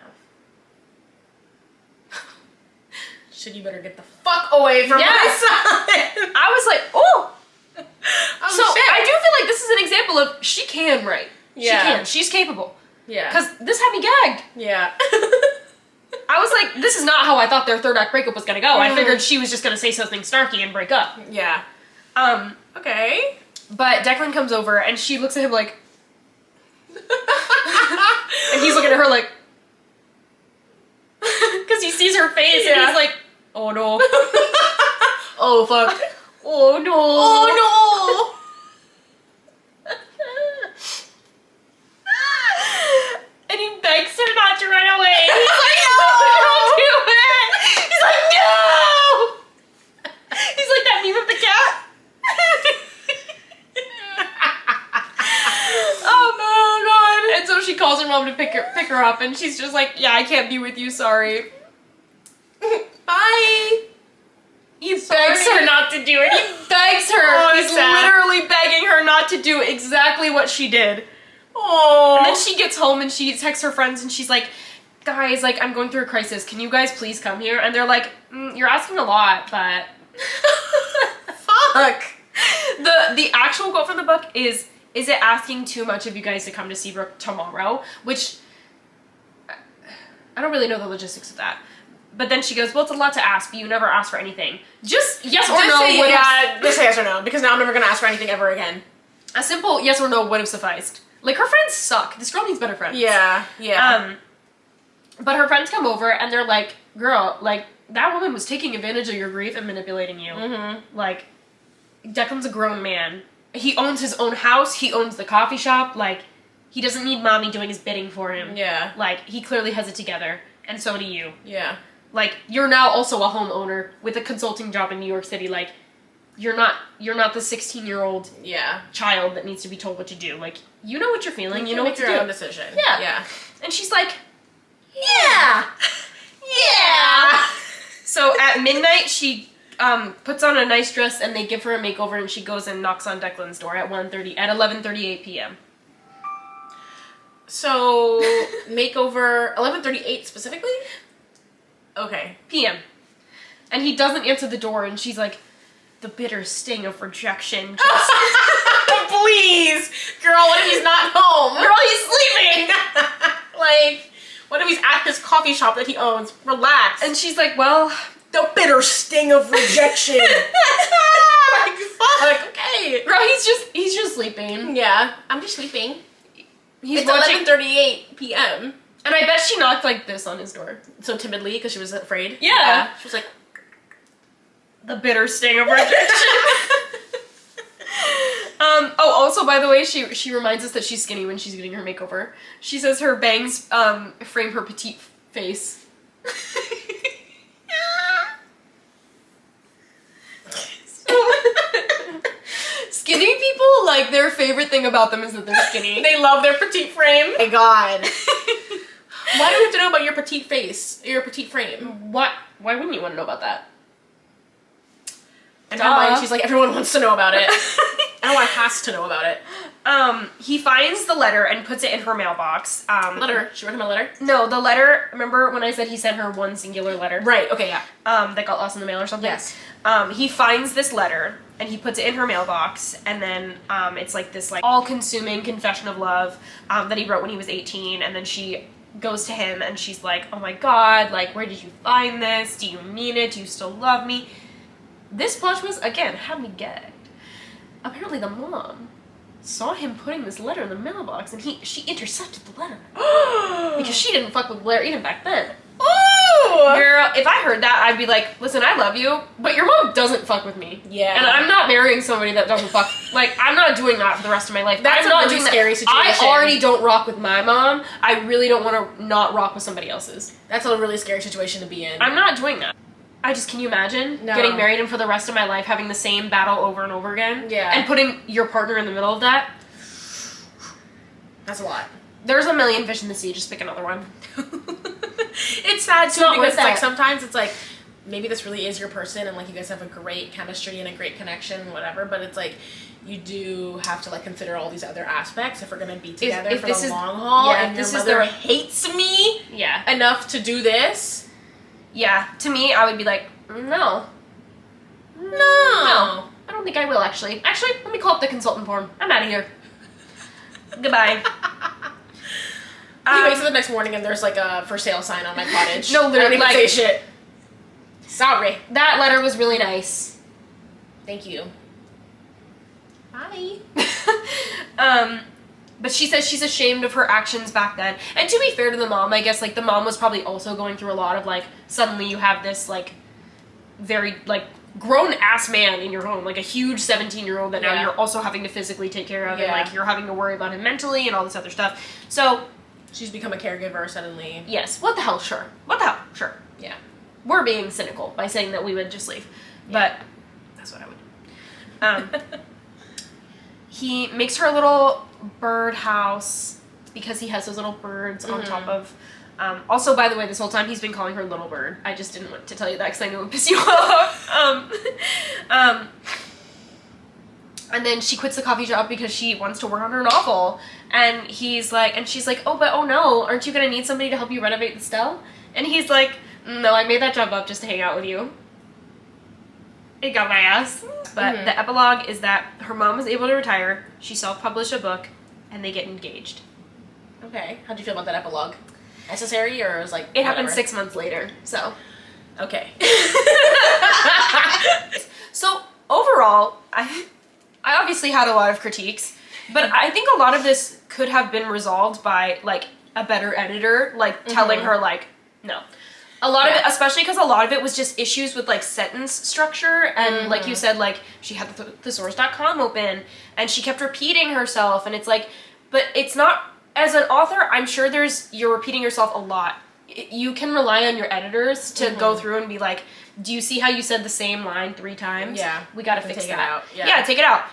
You better get the fuck away from my son. I was like, oh. So shit. I do feel like this is an example of she can write. Yeah. She can. She's capable. Yeah. Because this had me gagged. Yeah. I was like, this is not how I thought their third act breakup was gonna go. I figured she was just gonna say something snarky and break up. Yeah. Okay. But Declan comes over and she looks at him like, and he's looking at her like, because he sees her face and he's like, oh no. Oh fuck. Oh no. Oh no. And he begs her not to run away. He's like, no, don't do it. He's like, no. He's like that meme of the cat. Oh god. And so she calls her mom to pick her up, and she's just like, yeah, I can't be with you, sorry. Bye. He begs her not to do it. He begs her. Oh, He's sad. literally begging her not to do exactly what she did. Oh. And then she gets home and she texts her friends and she's like, guys, like, I'm going through a crisis. Can you guys please come here? And they're like, you're asking a lot, but... Fuck. The actual quote from the book is it asking too much of you guys to come to Seabrook tomorrow? Which, I don't really know the logistics of that. But then she goes, well, it's a lot to ask, but you never ask for anything. Just yes or no. Just say yes or no, because now I'm never gonna ask for anything ever again. A simple yes or no would have sufficed. Like, her friends suck. This girl needs better friends. Yeah, yeah. But her friends come over and they're like, girl, like, that woman was taking advantage of your grief and manipulating you. Like, Declan's a grown man. He owns his own house. He owns the coffee shop. Like, he doesn't need mommy doing his bidding for him. Yeah. Like, he clearly has it together. And so do you. Yeah. Like, you're now also a homeowner with a consulting job in New York City. Like, you're not the 16-year-old child that needs to be told what to do. Like, you know what you're feeling. You know what to do. Make your own decision. Yeah. Yeah. And she's like, yeah. Yeah. So at midnight, she puts on a nice dress, and they give her a makeover, and she goes and knocks on Declan's door at 11:38 p.m. So, makeover, 11:38 specifically? Okay. p.m. And he doesn't answer the door, and she's like, the bitter sting of rejection just... Please! Girl, what if he's not home? Girl, he's sleeping! Like, what if he's at his coffee shop that he owns? Relax. And she's like, well... The bitter sting of rejection. Like, fuck, okay. Girl, he's just sleeping. Yeah, I'm just sleeping. It's watching 11:38 p.m. And I bet she knocked like this on his door. So timidly, because she was afraid. Yeah. She was like... The bitter sting of rejection. Also, by the way, she reminds us that she's skinny when she's getting her makeover. She says her bangs frame her petite face. Skinny people, like, their favorite thing about them is that they're skinny. They love their petite frame. My God. Why do we have to know about your petite face? Your petite frame? What? Why wouldn't you want to know about that? In her mind, she's like, everyone wants to know about it. Everyone has to know about it. He finds the letter and puts it in her mailbox. Letter? She wrote him a letter? No, the letter, remember when I said he sent her one singular letter? Right, okay, yeah. That got lost in the mail or something? Yes. He finds this letter, and he puts it in her mailbox, and then it's like this like all-consuming confession of love that he wrote when he was 18, and then she goes to him, and she's like, oh my god, like, where did you find this? Do you mean it? Do you still love me? This plot twist, again, had me gagged. Apparently the mom saw him putting this letter in the mailbox, and she intercepted the letter. Because she didn't fuck with Blair even back then. Ooh! Girl, if I heard that, I'd be like, listen, I love you, but your mom doesn't fuck with me. Yeah. And I'm not marrying somebody that doesn't fuck. Like, I'm not doing that for the rest of my life. That's I'm not really doing scary that. situation. I already don't rock with my mom. I really don't want to not rock with somebody else's. That's a really scary situation to be in. I'm not doing that. Can you imagine getting married and for the rest of my life having the same battle over and over again? Yeah. And putting your partner in the middle of that? That's a lot. There's a million fish in the sea, just pick another one. It's sad too, not because worth it's like it. sometimes it's like, maybe this really is your person and like you guys have a great chemistry and a great connection, whatever, but it's like, you do have to like consider all these other aspects if we're gonna be together for the long haul, and your mother hates me enough to do this. Yeah, to me, I would be like, no. No. I don't think I will, actually. Actually, let me call up the consultant form. I'm out of here. Goodbye. He wakes up the next morning and there's like a for sale sign on my cottage. No, literally, I don't even say shit. Sorry. That letter was really nice. Thank you. Bye. But she says she's ashamed of her actions back then. And to be fair to the mom, I guess, like, the mom was probably also going through a lot of, like, suddenly you have this, like, very, like, grown-ass man in your home. Like, a huge 17-year-old that now you're also having to physically take care of. And, like, you're having to worry about him mentally and all this other stuff. So... she's become a caregiver suddenly. Yes. What the hell? Sure. What the hell? Sure. Yeah. We're being cynical by saying that we would just leave. Yeah. But that's what I would do. He makes her a little bird house because he has those little birds on top of... also, by the way, this whole time he's been calling her Little Bird. I just didn't want to tell you that because I knew it would piss you off. And then she quits the coffee shop because she wants to work on her novel. And she's like, oh no, aren't you going to need somebody to help you renovate the stell? And he's like, no, I made that job up just to hang out with you. It got my ass. But the epilogue is that her mom was able to retire, she self-published a book, and they get engaged. Okay. How'd you feel about that epilogue? Necessary, or it was like... It happened 6 months later, so... Okay. So, overall, I obviously had a lot of critiques, but I think a lot of this could have been resolved by, like, a better editor, like, telling her, like, no. A lot of it, especially because a lot of it was just issues with, like, sentence structure, and like you said, like, she had the thesaurus.com open, and she kept repeating herself, and it's like, but it's not, as an author, I'm sure you're repeating yourself a lot. You can rely on your editors to go through and be like, do you see how you said the same line 3 times? Yeah. We gotta fix take that. it out. Yeah, take it out.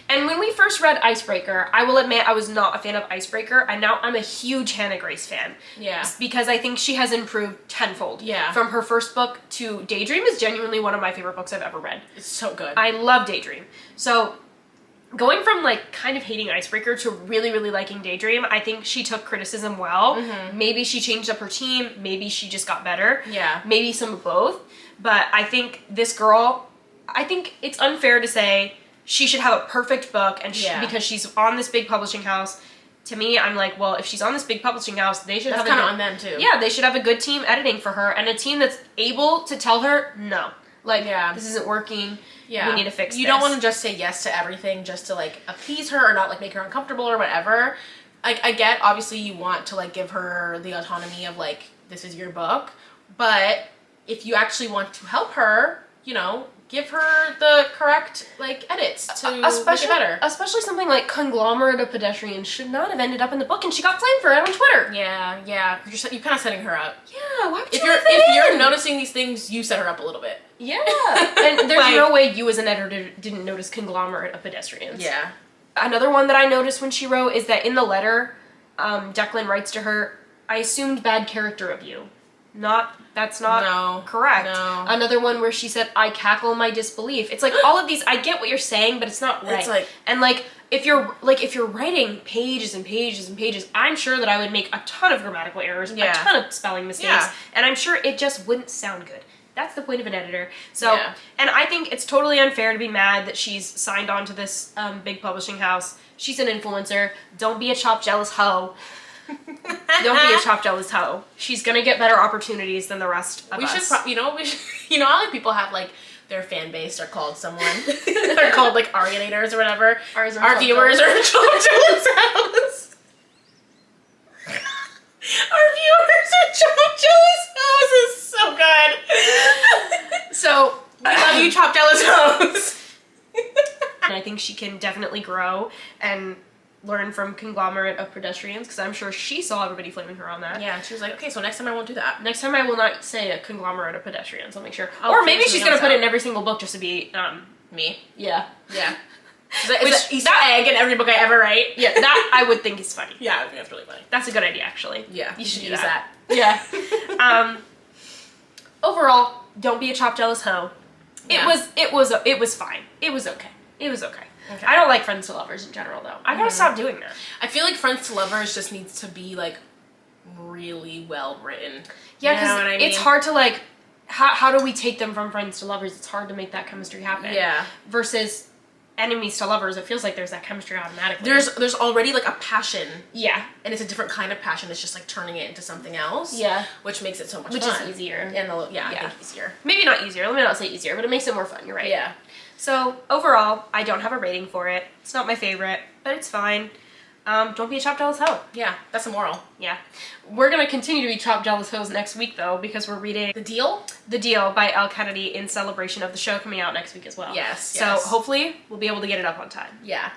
And when we first read Icebreaker, I will admit I was not a fan of Icebreaker, and now I'm a huge Hannah Grace fan. Yeah. Because I think she has improved tenfold. Yeah. From her first book to Daydream is genuinely one of my favorite books I've ever read. It's so good. I love Daydream. So going from like kind of hating Icebreaker to really, really liking Daydream, I think she took criticism well. Maybe she changed up her team. Maybe she just got better. Yeah. Maybe some of both. But I think this girl, I think it's unfair to say she should have a perfect book and because she's on this big publishing house. To me, I'm like, well, if she's on this big publishing house, they should have kind of on them too. Yeah, they should have a good team editing for her and a team that's able to tell her, no, like, this isn't working. Yeah. We need to fix this. You don't want to just say yes to everything just to, like, appease her or not, like, make her uncomfortable or whatever. I get, obviously, you want to, like, give her the autonomy of, like, this is your book. But if you actually want to help her, you know, give her the correct, like, edits to make it better. Especially something like Conglomerate of Pedestrians should not have ended up in the book, and she got flamed for it on Twitter. Yeah. You're kind of setting her up. Yeah, why would if you're noticing these things, you set her up a little bit. Yeah. And there's like, no way you as an editor didn't notice Conglomerate of Pedestrians. Yeah. Another one that I noticed when she wrote is that in the letter, Declan writes to her, I assumed bad character of you. That's not correct. No. Another one where she said, I cackle my disbelief. It's like all of these, I get what you're saying, but it's not right. It's like, and if you're writing pages and pages and pages, I'm sure that I would make a ton of grammatical errors, a ton of spelling mistakes, and I'm sure it just wouldn't sound good. That's the point of an editor. So, and I think it's totally unfair to be mad that she's signed on to this big publishing house. She's an influencer. Don't be a chop jealous hoe. Don't be a chop jealous hoe. She's gonna get better opportunities than the rest of us. You know how like people have like their fan base are called someone. They're called like Arianators or whatever. Our viewers are chop jealous hoes. Our viewers are chop jealous hoes is so good. So we love you, chop jealous hoes. And I think she can definitely grow and learn from Conglomerate of Pedestrians, because I'm sure she saw everybody flaming her on that. Yeah, she was like, okay, so next time I won't do that. Next time I will not say a Conglomerate of Pedestrians. I'll make sure. Or maybe she's going to put it in every single book just to be, me. Yeah. Yeah. Is Easter egg in every book I ever write. Yeah, that I would think is funny. Yeah, I think that's really funny. That's a good idea, actually. Yeah, you should use that. Yeah. Overall, don't be a chop jealous hoe. Yeah. It was fine. It was okay. Okay. I don't like Friends to Lovers in general, though. I gotta stop doing that. I feel like Friends to Lovers just needs to be, like, really well written. Yeah, because it's hard to, like, how do we take them from Friends to Lovers? It's hard to make that chemistry happen. Yeah. Versus Enemies to Lovers, it feels like there's that chemistry automatically. There's already, like, a passion. Yeah. And it's a different kind of passion. It's just, like, turning it into something else. Yeah. Which makes it so much fun. Which is easier. And I think easier. Maybe not easier. Let me not say easier, but it makes it more fun. You're right. Yeah. So, overall, I don't have a rating for it. It's not my favorite, but it's fine. Don't be a chop jealous hoe. Yeah, that's a moral. Yeah. We're going to continue to be chop jealous hoes next week, though, because we're reading The Deal? The Deal by Elle Kennedy in celebration of the show coming out next week as well. Yes. So, hopefully, we'll be able to get it up on time. Yeah.